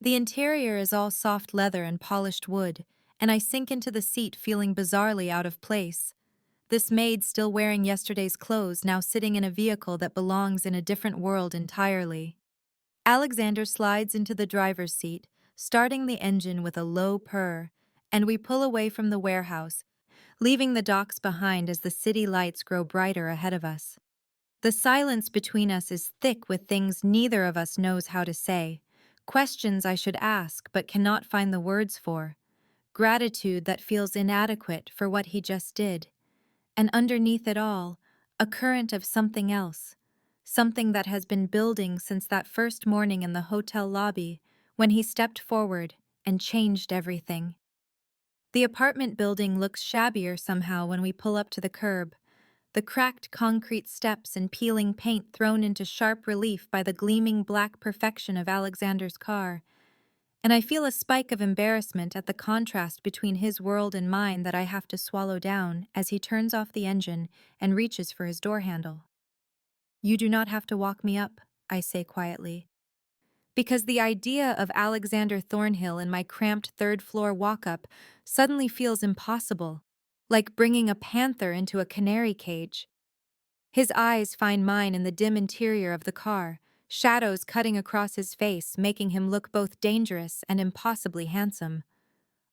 The interior is all soft leather and polished wood, and I sink into the seat feeling bizarrely out of place. This maid still wearing yesterday's clothes now sitting in a vehicle that belongs in a different world entirely. Alexander slides into the driver's seat, starting the engine with a low purr, and we pull away from the warehouse, leaving the docks behind as the city lights grow brighter ahead of us. The silence between us is thick with things neither of us knows how to say, questions I should ask but cannot find the words for, gratitude that feels inadequate for what he just did, and underneath it all, a current of something else, something that has been building since that first morning in the hotel lobby when he stepped forward and changed everything. The apartment building looks shabbier somehow when we pull up to the curb, the cracked concrete steps and peeling paint thrown into sharp relief by the gleaming black perfection of Alexander's car, and I feel a spike of embarrassment at the contrast between his world and mine that I have to swallow down as he turns off the engine and reaches for his door handle. "You do not have to walk me up," I say quietly, because the idea of Alexander Thornhill in my cramped third-floor walk-up suddenly feels impossible, like bringing a panther into a canary cage. His eyes find mine in the dim interior of the car, shadows cutting across his face, making him look both dangerous and impossibly handsome.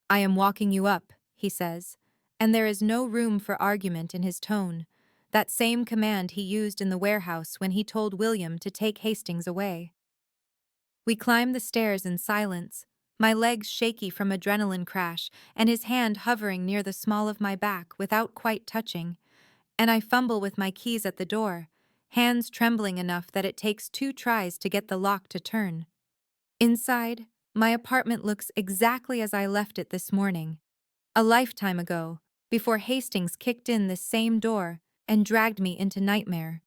"I am walking you up," he says, and there is no room for argument in his tone, that same command he used in the warehouse when he told William to take Hastings away. We climb the stairs in silence, my legs shaky from adrenaline crash and his hand hovering near the small of my back without quite touching, and I fumble with my keys at the door, hands trembling enough that it takes 2 tries to get the lock to turn. Inside, my apartment looks exactly as I left it this morning, a lifetime ago, before Hastings kicked in this same door and dragged me into nightmare.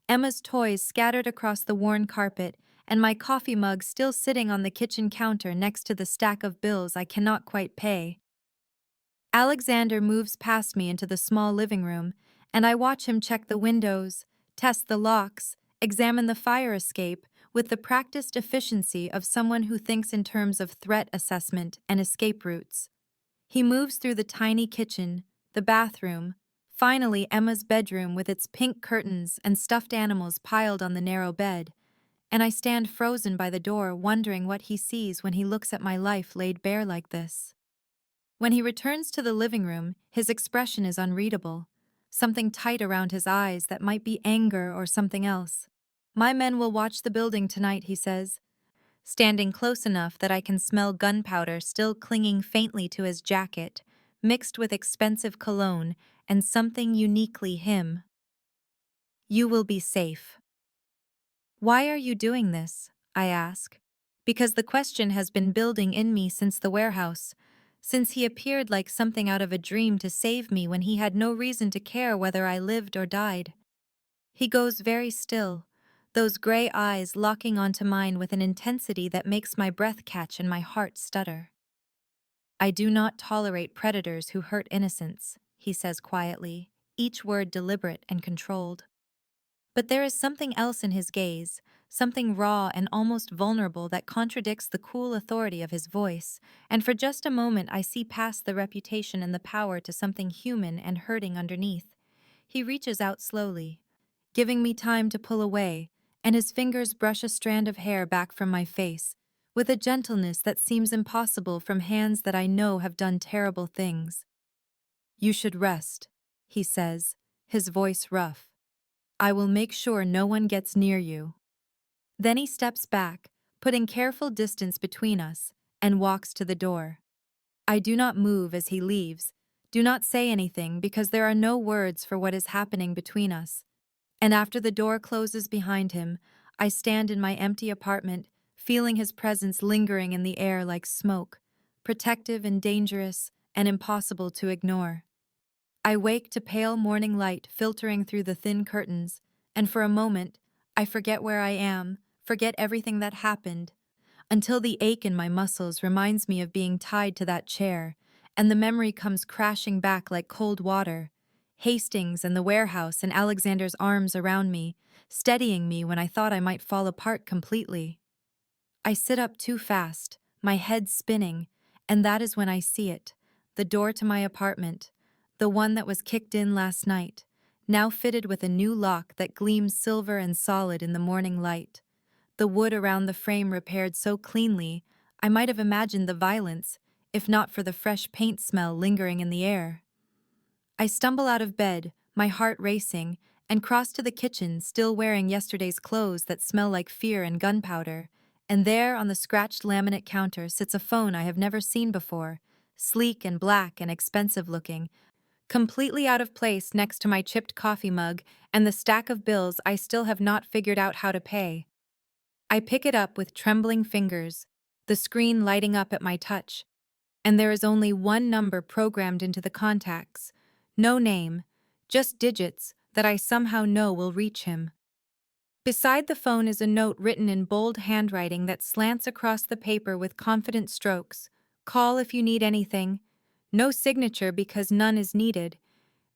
Emma's toys scattered across the worn carpet, and my coffee mug still sitting on the kitchen counter next to the stack of bills I cannot quite pay. Alexander moves past me into the small living room, and I watch him check the windows, test the locks, examine the fire escape with the practiced efficiency of someone who thinks in terms of threat assessment and escape routes. He moves through the tiny kitchen, the bathroom, finally Emma's bedroom with its pink curtains and stuffed animals piled on the narrow bed, and I stand frozen by the door wondering what he sees when he looks at my life laid bare like this. When he returns to the living room, his expression is unreadable, something tight around his eyes that might be anger or something else. "My men will watch the building tonight," he says. standing close enough that I can smell gunpowder still clinging faintly to his jacket, mixed with expensive cologne and something uniquely him. You will be safe. Why are you doing this? I ask. Because the question has been building in me since the warehouse, since he appeared like something out of a dream to save me when he had no reason to care whether I lived or died. He goes very still, those gray eyes locking onto mine with an intensity that makes my breath catch and my heart stutter. I do not tolerate predators who hurt innocents, he says quietly, each word deliberate and controlled. But there is something else in his gaze, something raw and almost vulnerable that contradicts the cool authority of his voice, and for just a moment I see past the reputation and the power to something human and hurting underneath. He reaches out slowly, giving me time to pull away, and his fingers brush a strand of hair back from my face, with a gentleness that seems impossible from hands that I know have done terrible things. You should rest, he says, his voice rough. I will make sure no one gets near you. Then he steps back, putting careful distance between us, and walks to the door. I do not move as he leaves, do not say anything because there are no words for what is happening between us. And after the door closes behind him, I stand in my empty apartment, feeling his presence lingering in the air like smoke, protective and dangerous and impossible to ignore. I wake to pale morning light filtering through the thin curtains, and for a moment, I forget where I am, forget everything that happened, until the ache in my muscles reminds me of being tied to that chair, and the memory comes crashing back like cold water. Hastings and the warehouse and Alexander's arms around me, steadying me when I thought I might fall apart completely. I sit up too fast, my head spinning, and that is when I see it, the door to my apartment, the one that was kicked in last night, now fitted with a new lock that gleams silver and solid in the morning light. The wood around the frame repaired so cleanly, I might have imagined the violence, if not for the fresh paint smell lingering in the air. I stumble out of bed, my heart racing, and cross to the kitchen, still wearing yesterday's clothes that smell like fear and gunpowder. And there, on the scratched laminate counter, sits a phone I have never seen before, sleek and black and expensive looking, completely out of place next to my chipped coffee mug and the stack of bills I still have not figured out how to pay. I pick it up with trembling fingers, the screen lighting up at my touch, and there is only one number programmed into the contacts. No name, just digits that I somehow know will reach him. Beside the phone is a note written in bold handwriting that slants across the paper with confident strokes. Call if you need anything. No signature because none is needed.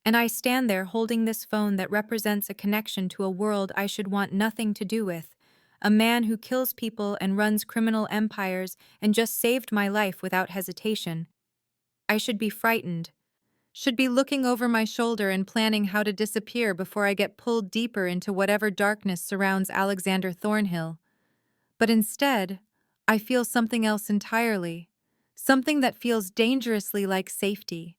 And I stand there holding this phone that represents a connection to a world I should want nothing to do with. A man who kills people and runs criminal empires and just saved my life without hesitation. I should be frightened. Should be looking over my shoulder and planning how to disappear before I get pulled deeper into whatever darkness surrounds Alexander Thornhill. But instead, I feel something else entirely. Something that feels dangerously like safety.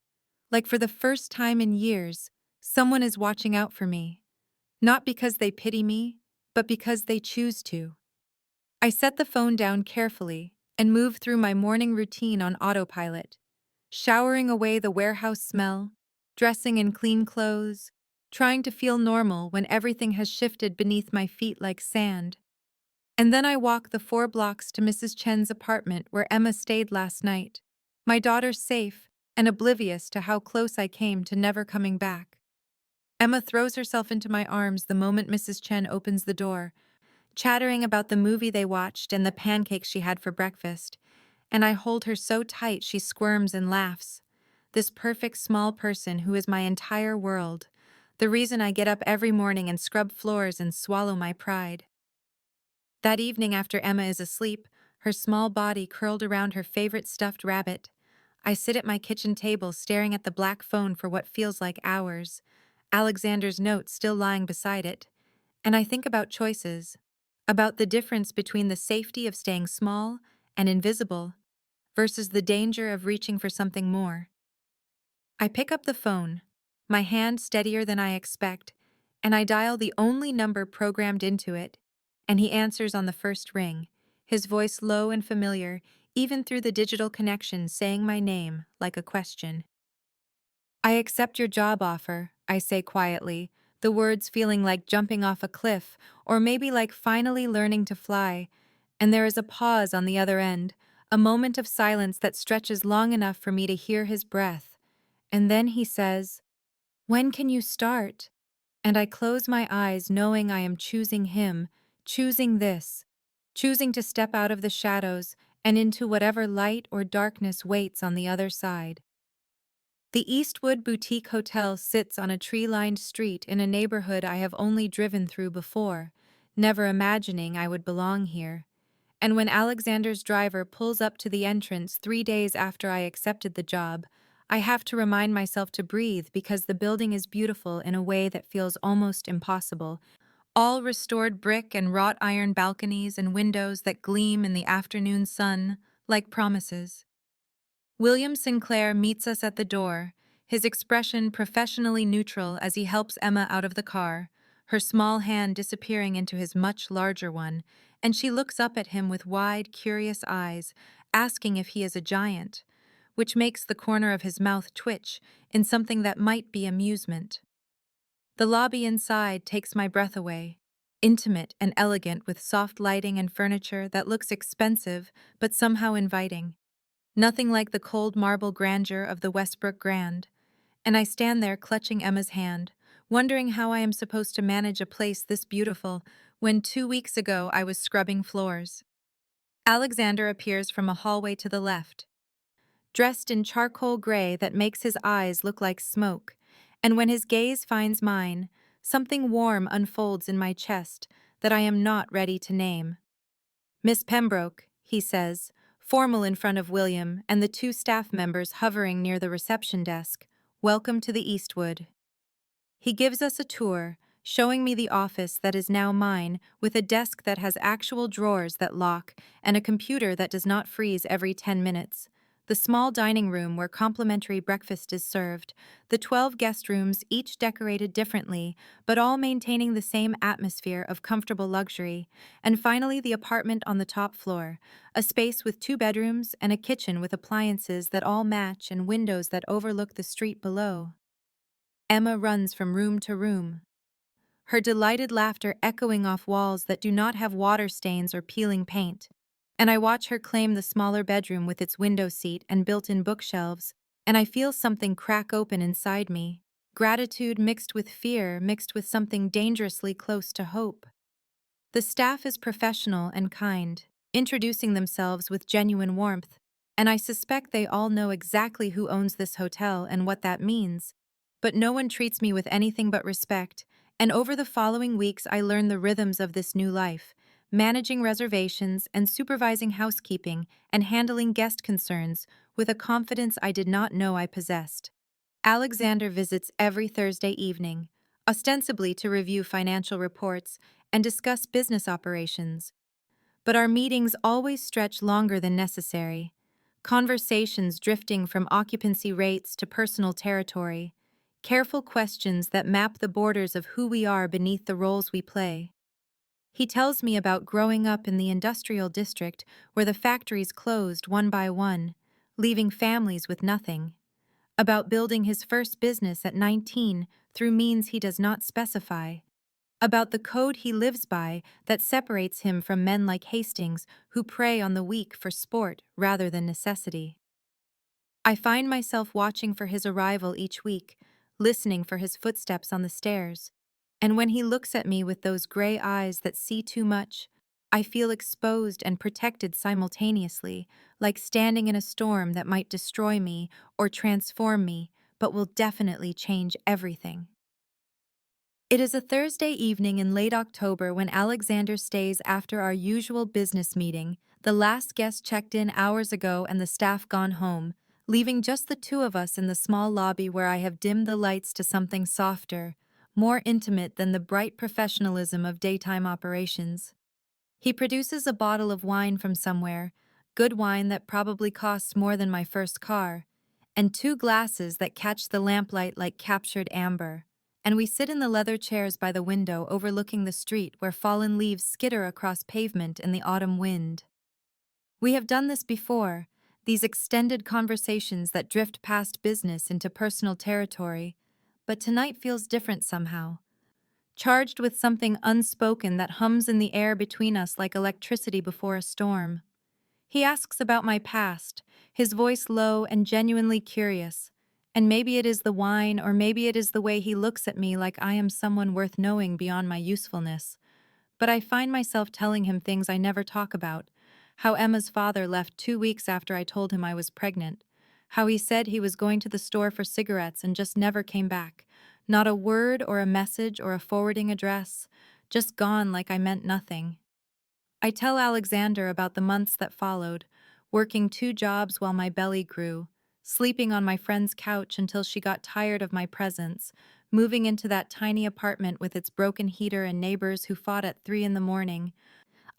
Like for the first time in years, someone is watching out for me. Not because they pity me, but because they choose to. I set the phone down carefully and move through my morning routine on autopilot, showering away the warehouse smell, dressing in clean clothes, trying to feel normal when everything has shifted beneath my feet like sand. And then I walk the 4 blocks to Mrs. Chen's apartment where Emma stayed last night, my daughter safe and oblivious to how close I came to never coming back. Emma throws herself into my arms the moment Mrs. Chen opens the door, chattering about the movie they watched and the pancakes she had for breakfast, and I hold her so tight she squirms and laughs. This perfect small person who is my entire world, the reason I get up every morning and scrub floors and swallow my pride. That evening after Emma is asleep, her small body curled around her favorite stuffed rabbit, I sit at my kitchen table staring at the black phone for what feels like hours, Alexander's note still lying beside it, and I think about choices, about the difference between the safety of staying small and invisible versus the danger of reaching for something more. I pick up the phone, my hand steadier than I expect, and I dial the only number programmed into it, and he answers on the first ring, his voice low and familiar, even through the digital connection saying my name like a question. I accept your job offer, I say quietly, the words feeling like jumping off a cliff, or maybe like finally learning to fly, and there is a pause on the other end, a moment of silence that stretches long enough for me to hear his breath. And then he says, "When can you start?" And I close my eyes knowing I am choosing him, choosing this, choosing to step out of the shadows and into whatever light or darkness waits on the other side. The Eastwood Boutique Hotel sits on a tree-lined street in a neighborhood I have only driven through before, never imagining I would belong here. And when Alexander's driver pulls up to the entrance 3 days after I accepted the job, I have to remind myself to breathe because the building is beautiful in a way that feels almost impossible. All restored brick and wrought iron balconies and windows that gleam in the afternoon sun, like promises. William Sinclair meets us at the door, his expression professionally neutral as he helps Emma out of the car, her small hand disappearing into his much larger one, and she looks up at him with wide, curious eyes, asking if he is a giant, which makes the corner of his mouth twitch in something that might be amusement. The lobby inside takes my breath away, intimate and elegant with soft lighting and furniture that looks expensive but somehow inviting. Nothing like the cold marble grandeur of the Westbrook Grand, and I stand there clutching Emma's hand, wondering how I am supposed to manage a place this beautiful when 2 weeks ago I was scrubbing floors. Alexander appears from a hallway to the left, dressed in charcoal gray that makes his eyes look like smoke, and when his gaze finds mine, something warm unfolds in my chest that I am not ready to name. "Miss Pembroke," he says, formal in front of William and the two staff members hovering near the reception desk, "welcome to the Eastwood." He gives us a tour, showing me the office that is now mine, with a desk that has actual drawers that lock and a computer that does not freeze every 10 minutes. The small dining room where complimentary breakfast is served, the 12 guest rooms each decorated differently, but all maintaining the same atmosphere of comfortable luxury, and finally the apartment on the top floor, a space with 2 bedrooms and a kitchen with appliances that all match and windows that overlook the street below. Emma runs from room to room, her delighted laughter echoing off walls that do not have water stains or peeling paint. And I watch her claim the smaller bedroom with its window seat and built-in bookshelves, and I feel something crack open inside me. Gratitude mixed with fear, mixed with something dangerously close to hope. The staff is professional and kind, introducing themselves with genuine warmth, and I suspect they all know exactly who owns this hotel and what that means. But no one treats me with anything but respect, and over the following weeks I learn the rhythms of this new life, managing reservations and supervising housekeeping and handling guest concerns with a confidence I did not know I possessed. Alexander visits every Thursday evening, ostensibly to review financial reports and discuss business operations. But our meetings always stretch longer than necessary, conversations drifting from occupancy rates to personal territory, careful questions that map the borders of who we are beneath the roles we play. He tells me about growing up in the industrial district where the factories closed one by one, leaving families with nothing. About building his first business at 19 through means he does not specify. About the code he lives by that separates him from men like Hastings who prey on the weak for sport rather than necessity. I find myself watching for his arrival each week, listening for his footsteps on the stairs. And when he looks at me with those gray eyes that see too much, I feel exposed and protected simultaneously, like standing in a storm that might destroy me or transform me, but will definitely change everything. It is a Thursday evening in late October when Alexander stays after our usual business meeting. The last guest checked in hours ago and the staff gone home, leaving just the two of us in the small lobby where I have dimmed the lights to something softer, more intimate than the bright professionalism of daytime operations. He produces a bottle of wine from somewhere, good wine that probably costs more than my first car, and 2 glasses that catch the lamplight like captured amber. And we sit in the leather chairs by the window overlooking the street where fallen leaves skitter across pavement in the autumn wind. We have done this before, these extended conversations that drift past business into personal territory, but tonight feels different somehow, charged with something unspoken that hums in the air between us like electricity before a storm. He asks about my past, his voice low and genuinely curious, and maybe it is the wine or maybe it is the way he looks at me like I am someone worth knowing beyond my usefulness. But I find myself telling him things I never talk about. How Emma's father left 2 weeks after I told him I was pregnant. How he said he was going to the store for cigarettes and just never came back. Not a word or a message or a forwarding address. Just gone like I meant nothing. I tell Alexander about the months that followed, working 2 jobs while my belly grew, sleeping on my friend's couch until she got tired of my presence, moving into that tiny apartment with its broken heater and neighbors who fought at 3 in the morning,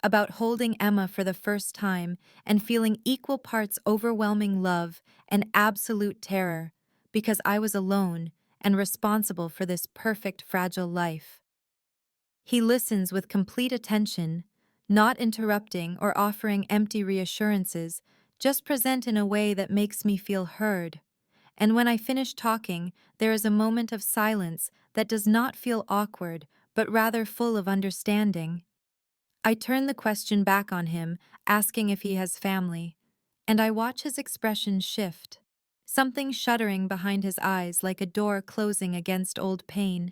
about holding Emma for the first time and feeling equal parts overwhelming love and absolute terror, because I was alone and responsible for this perfect fragile life. He listens with complete attention, not interrupting or offering empty reassurances, just present in a way that makes me feel heard. And when I finish talking, there is a moment of silence that does not feel awkward, but rather full of understanding. I turn the question back on him, asking if he has family, and I watch his expression shift, something shuddering behind his eyes like a door closing against old pain.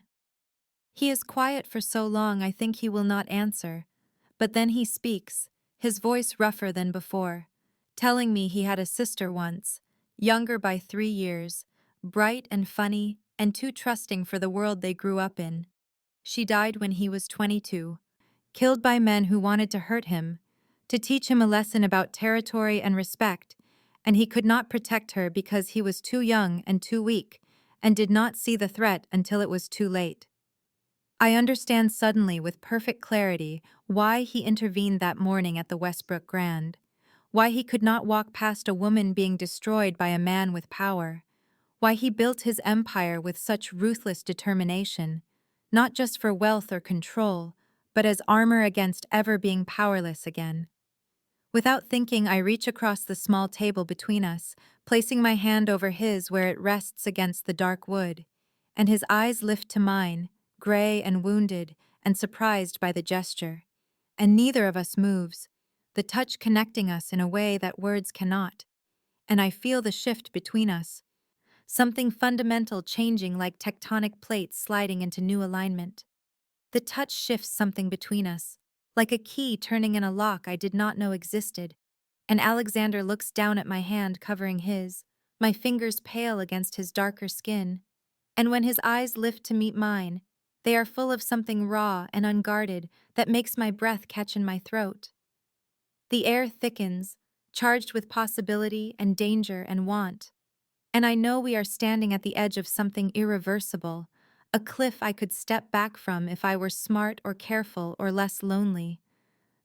He is quiet for so long I think he will not answer, but then he speaks, his voice rougher than before, telling me he had a sister once, younger by 3 years, bright and funny and too trusting for the world they grew up in. She died when he was 22, killed by men who wanted to hurt him, to teach him a lesson about territory and respect, and he could not protect her because he was too young and too weak, and did not see the threat until it was too late. I understand suddenly with perfect clarity why he intervened that morning at the Westbrook Grand, why he could not walk past a woman being destroyed by a man with power, why he built his empire with such ruthless determination, not just for wealth or control, but as armor against ever being powerless again. Without thinking, I reach across the small table between us, placing my hand over his where it rests against the dark wood, and his eyes lift to mine, gray and wounded and surprised by the gesture. And neither of us moves, the touch connecting us in a way that words cannot. And I feel the shift between us, something fundamental changing like tectonic plates sliding into new alignment. The touch shifts something between us, like a key turning in a lock I did not know existed, and Alexander looks down at my hand covering his, my fingers pale against his darker skin, and when his eyes lift to meet mine, they are full of something raw and unguarded that makes my breath catch in my throat. The air thickens, charged with possibility and danger and want, and I know we are standing at the edge of something irreversible, a cliff I could step back from if I were smart or careful or less lonely.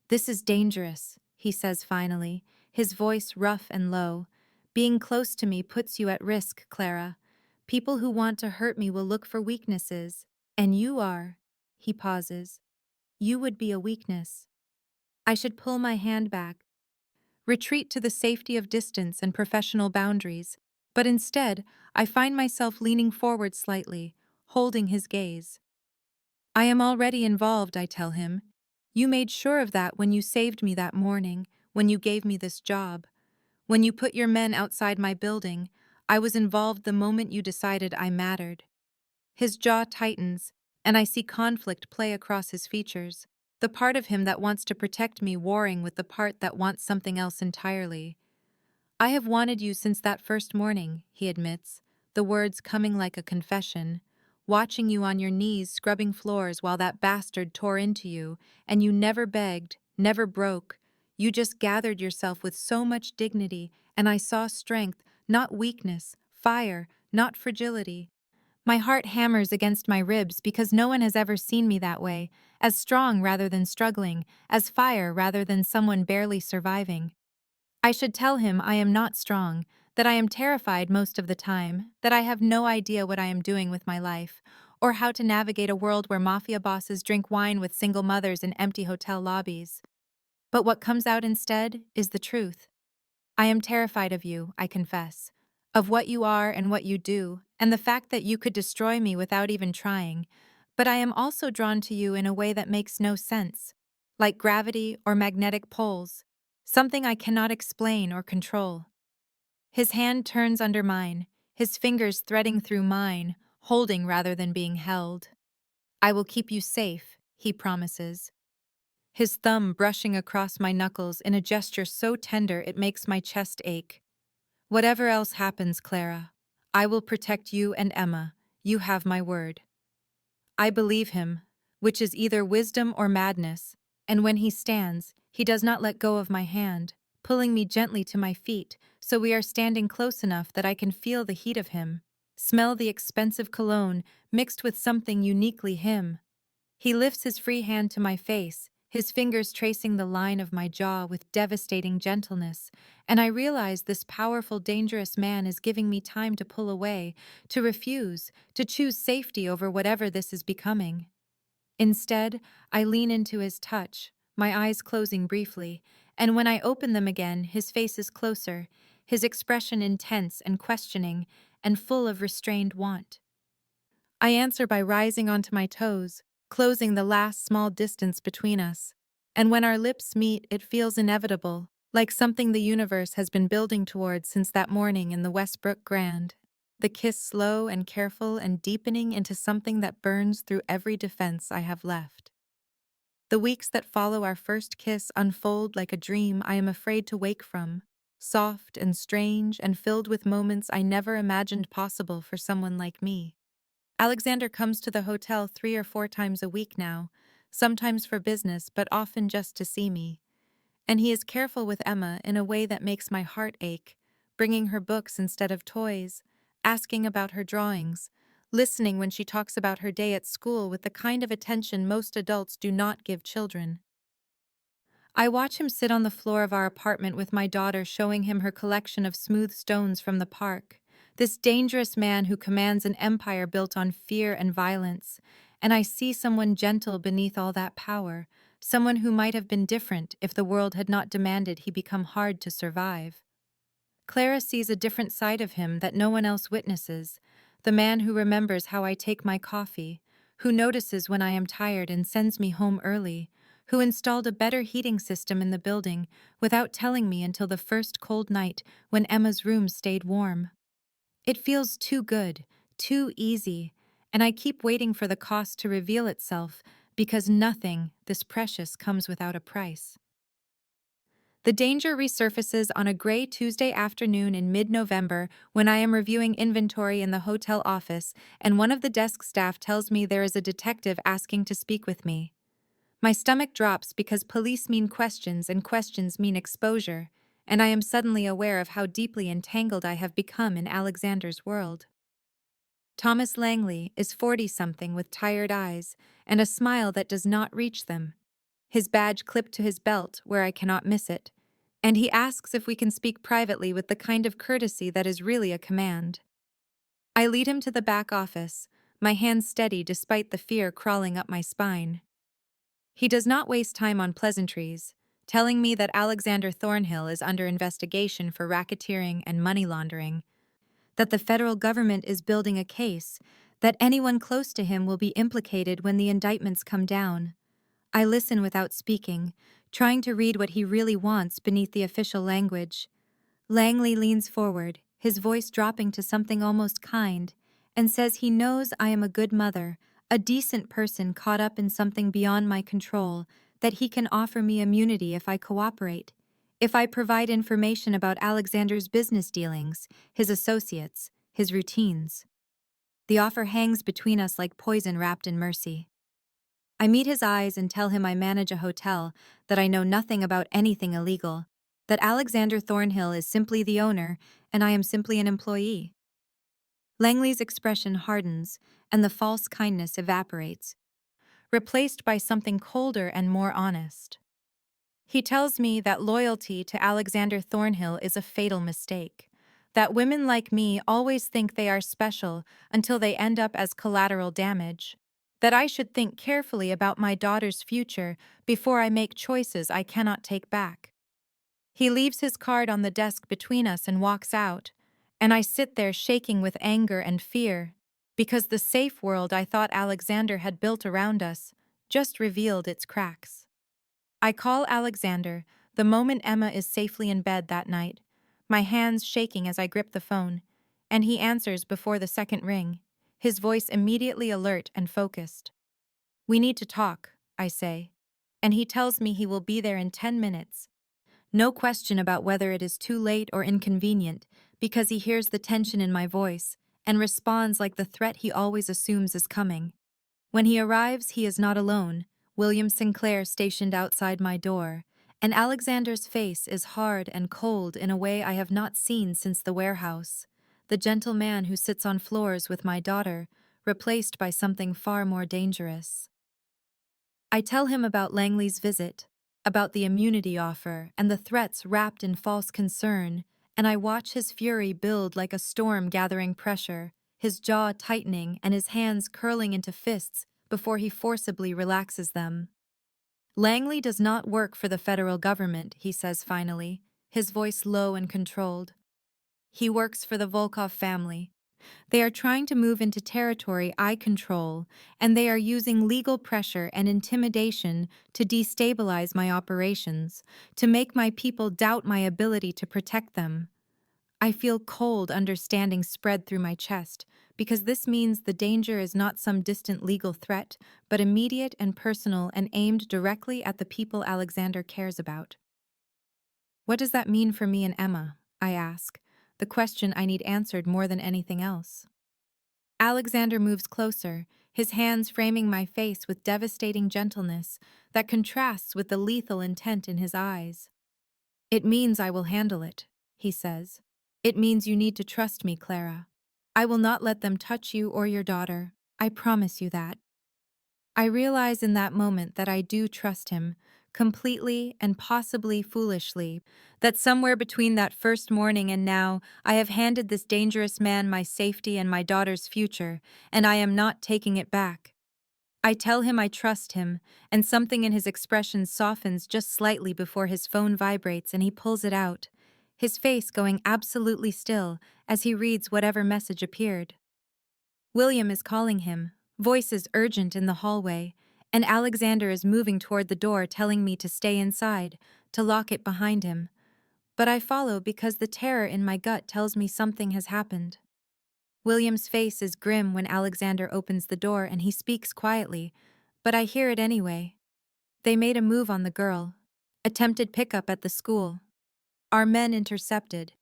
"This is dangerous," he says finally, his voice rough and low. "Being close to me puts you at risk, Clara. People who want to hurt me will look for weaknesses. And you are," he pauses. "You would be a weakness." I should pull my hand back, retreat to the safety of distance and professional boundaries, but instead, I find myself leaning forward slightly, holding his gaze. "I am already involved," I tell him. "You made sure of that when you saved me that morning, when you gave me this job. When you put your men outside my building, I was involved the moment you decided I mattered." His jaw tightens, and I see conflict play across his features, the part of him that wants to protect me warring with the part that wants something else entirely. "I have wanted you since that first morning," he admits, the words coming like a confession. "Watching you on your knees scrubbing floors while that bastard tore into you, and you never begged, never broke. You just gathered yourself with so much dignity, and I saw strength, not weakness, fire, not fragility." My heart hammers against my ribs because no one has ever seen me that way, as strong rather than struggling, as fire rather than someone barely surviving. I should tell him I am not strong, that I am terrified most of the time, that I have no idea what I am doing with my life, or how to navigate a world where mafia bosses drink wine with single mothers in empty hotel lobbies. But what comes out instead is the truth. I am terrified of you, I confess. Of what you are and what you do, and the fact that you could destroy me without even trying. But I am also drawn to you in a way that makes no sense. Like gravity or magnetic poles. Something I cannot explain or control. His hand turns under mine, his fingers threading through mine, holding rather than being held. I will keep you safe, he promises. His thumb brushing across my knuckles in a gesture so tender it makes my chest ache. Whatever else happens, Clara, I will protect you and Emma. You have my word. I believe him, which is either wisdom or madness, and when he stands, he does not let go of my hand, pulling me gently to my feet, so we are standing close enough that I can feel the heat of him, smell the expensive cologne mixed with something uniquely him. He lifts his free hand to my face, his fingers tracing the line of my jaw with devastating gentleness, and I realize this powerful, dangerous man is giving me time to pull away, to refuse, to choose safety over whatever this is becoming. Instead, I lean into his touch, my eyes closing briefly, and when I open them again, his face is closer, his expression intense and questioning, and full of restrained want. I answer by rising onto my toes, closing the last small distance between us. And when our lips meet, it feels inevitable, like something the universe has been building towards since that morning in the Westbrook Grand. The kiss slow and careful and deepening into something that burns through every defense I have left. The weeks that follow our first kiss unfold like a dream I am afraid to wake from, soft and strange and filled with moments I never imagined possible for someone like me. Alexander comes to the hotel 3 or 4 times a week now, sometimes for business but often just to see me. And he is careful with Emma in a way that makes my heart ache, bringing her books instead of toys, asking about her drawings, listening when she talks about her day at school with the kind of attention most adults do not give children. I watch him sit on the floor of our apartment with my daughter showing him her collection of smooth stones from the park. This dangerous man who commands an empire built on fear and violence, and I see someone gentle beneath all that power, someone who might have been different if the world had not demanded he become hard to survive. Clara sees a different side of him that no one else witnesses, the man who remembers how I take my coffee, who notices when I am tired and sends me home early, who installed a better heating system in the building without telling me until the first cold night when Emma's room stayed warm. It feels too good, too easy, and I keep waiting for the cost to reveal itself because nothing this precious comes without a price. The danger resurfaces on a gray Tuesday afternoon in mid-November when I am reviewing inventory in the hotel office and one of the desk staff tells me there is a detective asking to speak with me. My stomach drops because police mean questions and questions mean exposure, and I am suddenly aware of how deeply entangled I have become in Alexander's world. Thomas Langley is 40-something with tired eyes and a smile that does not reach them, his badge clipped to his belt where I cannot miss it, and he asks if we can speak privately with the kind of courtesy that is really a command. I lead him to the back office, my hands steady despite the fear crawling up my spine. He does not waste time on pleasantries, telling me that Alexander Thornhill is under investigation for racketeering and money laundering, that the federal government is building a case, that anyone close to him will be implicated when the indictments come down. I listen without speaking, trying to read what he really wants beneath the official language. Langley leans forward, his voice dropping to something almost kind, and says he knows I am a good mother, a decent person caught up in something beyond my control, that he can offer me immunity if I cooperate, if I provide information about Alexander's business dealings, his associates, his routines. The offer hangs between us like poison wrapped in mercy. I meet his eyes and tell him I manage a hotel, that I know nothing about anything illegal, that Alexander Thornhill is simply the owner and I am simply an employee. Langley's expression hardens, and the false kindness evaporates, replaced by something colder and more honest. He tells me that loyalty to Alexander Thornhill is a fatal mistake, that women like me always think they are special until they end up as collateral damage, that I should think carefully about my daughter's future before I make choices I cannot take back. He leaves his card on the desk between us and walks out, and I sit there shaking with anger and fear, because the safe world I thought Alexander had built around us just revealed its cracks. I call Alexander the moment Emma is safely in bed that night, my hands shaking as I grip the phone, and he answers before the second ring, his voice immediately alert and focused. "We need to talk," I say, and he tells me he will be there in 10 minutes. No question about whether it is too late or inconvenient, because he hears the tension in my voice and responds like the threat he always assumes is coming. When he arrives, he is not alone. William Sinclair stationed outside my door, and Alexander's face is hard and cold in a way I have not seen since the warehouse. The gentle man who sits on floors with my daughter, replaced by something far more dangerous. I tell him about Langley's visit, about the immunity offer and the threats wrapped in false concern, and I watch his fury build like a storm gathering pressure, his jaw tightening and his hands curling into fists before he forcibly relaxes them. "Langley does not work for the federal government," he says finally, his voice low and controlled. "He works for the Volkov family. They are trying to move into territory I control, and they are using legal pressure and intimidation to destabilize my operations, to make my people doubt my ability to protect them." I feel cold understanding spread through my chest, because this means the danger is not some distant legal threat, but immediate and personal and aimed directly at the people Alexander cares about. "What does that mean for me and Emma?" I ask, the question I need answered more than anything else. Alexander moves closer, his hands framing my face with devastating gentleness that contrasts with the lethal intent in his eyes. "It means I will handle it," he says. "It means you need to trust me, Clara. I will not let them touch you or your daughter. I promise you that." I realize in that moment that I do trust him, completely and possibly foolishly, that somewhere between that first morning and now, I have handed this dangerous man my safety and my daughter's future, and I am not taking it back. I tell him I trust him, and something in his expression softens just slightly before his phone vibrates and he pulls it out, his face going absolutely still as he reads whatever message appeared. William is calling him, voices urgent in the hallway, and Alexander is moving toward the door telling me to stay inside, to lock it behind him. But I follow because the terror in my gut tells me something has happened. William's face is grim when Alexander opens the door and he speaks quietly, but I hear it anyway. "They made a move on the girl. Attempted pickup at the school. Our men intercepted.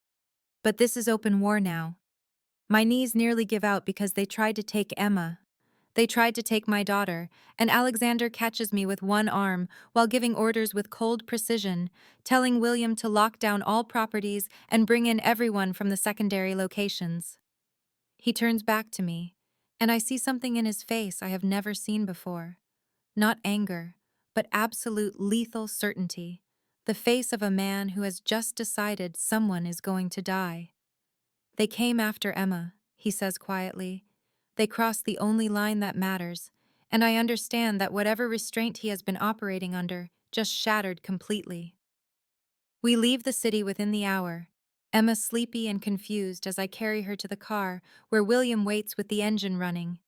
But this is open war now. My knees nearly give out because they tried to take Emma. They tried to take my daughter, and Alexander catches me with one arm while giving orders with cold precision, telling William to lock down all properties and bring in everyone from the secondary locations." He turns back to me, and I see something in his face I have never seen before. Not anger, but absolute lethal certainty. The face of a man who has just decided someone is going to die. "They came after Emma," he says quietly. "They crossed the only line that matters, and I understand that whatever restraint he has been operating under just shattered completely." We leave the city within the hour, Emma sleepy and confused as I carry her to the car where William waits with the engine running.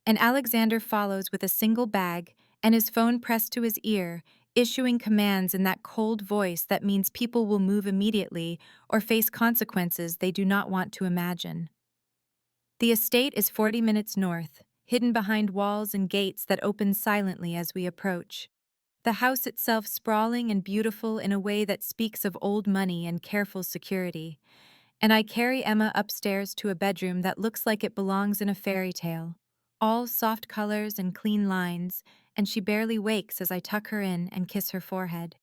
And Alexander follows with a single bag and his phone pressed to his ear, issuing commands in that cold voice that means people will move immediately or face consequences they do not want to imagine. The estate is 40 minutes north, hidden behind walls and gates that open silently as we approach. The house itself sprawling and beautiful in a way that speaks of old money and careful security. And I carry Emma upstairs to a bedroom that looks like it belongs in a fairy tale. All soft colors and clean lines, and she barely wakes as I tuck her in and kiss her forehead.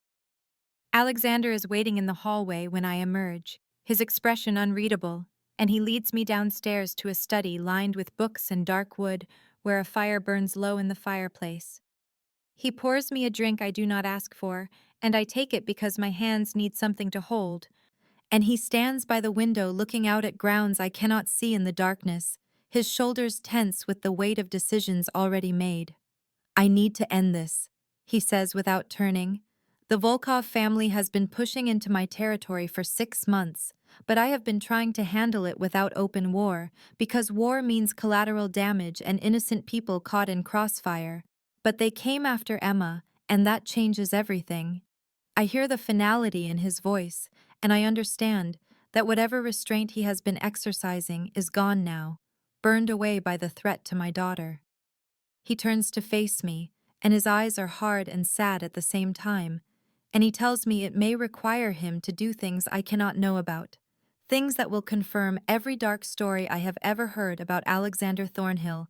Alexander is waiting in the hallway when I emerge, his expression unreadable, and he leads me downstairs to a study lined with books and dark wood where a fire burns low in the fireplace. He pours me a drink I do not ask for, and I take it because my hands need something to hold, and he stands by the window looking out at grounds I cannot see in the darkness, his shoulders tense with the weight of decisions already made. "I need to end this," he says without turning, The Volkov family has been pushing into my territory for 6 months, but I have been trying to handle it without open war, because war means collateral damage and innocent people caught in crossfire. But they came after Emma, and that changes everything. I hear the finality in his voice, and I understand that whatever restraint he has been exercising is gone now, burned away by the threat to my daughter. He turns to face me, and his eyes are hard and sad at the same time, and he tells me it may require him to do things I cannot know about, things that will confirm every dark story I have ever heard about Alexander Thornhill.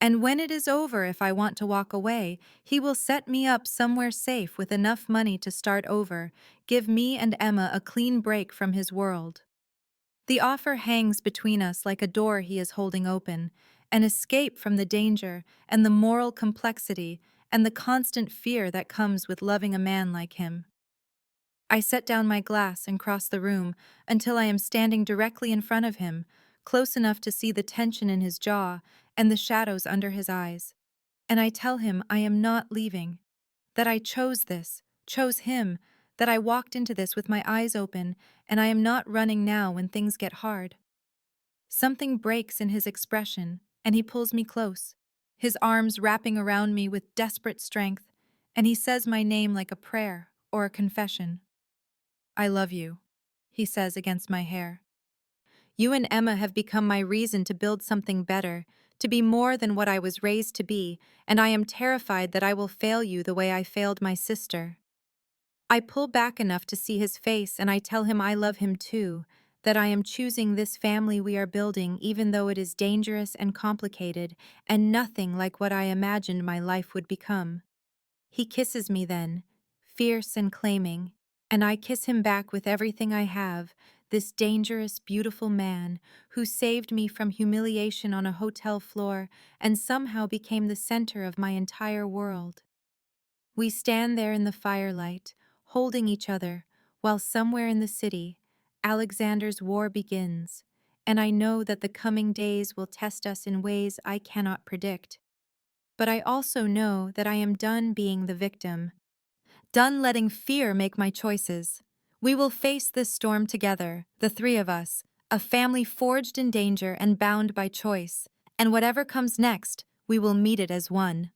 And when it is over, if I want to walk away, he will set me up somewhere safe with enough money to start over, give me and Emma a clean break from his world. The offer hangs between us like a door he is holding open, an escape from the danger and the moral complexity and the constant fear that comes with loving a man like him. I set down my glass and cross the room until I am standing directly in front of him, close enough to see the tension in his jaw and the shadows under his eyes. And I tell him I am not leaving, that I chose this, chose him, that I walked into this with my eyes open, and I am not running now when things get hard. Something breaks in his expression, and he pulls me close, his arms wrapping around me with desperate strength, and he says my name like a prayer or a confession. "I love you," he says against my hair. "You and Emma have become my reason to build something better, to be more than what I was raised to be, and I am terrified that I will fail you the way I failed my sister." I pull back enough to see his face, and I tell him I love him too, that I am choosing this family we are building even though it is dangerous and complicated and nothing like what I imagined my life would become. He kisses me then, fierce and claiming, and I kiss him back with everything I have, this dangerous, beautiful man who saved me from humiliation on a hotel floor and somehow became the center of my entire world. We stand there in the firelight, holding each other, while somewhere in the city, Alexander's war begins, and I know that the coming days will test us in ways I cannot predict. But I also know that I am done being the victim, done letting fear make my choices. We will face this storm together, the three of us, a family forged in danger and bound by choice, and whatever comes next, we will meet it as one.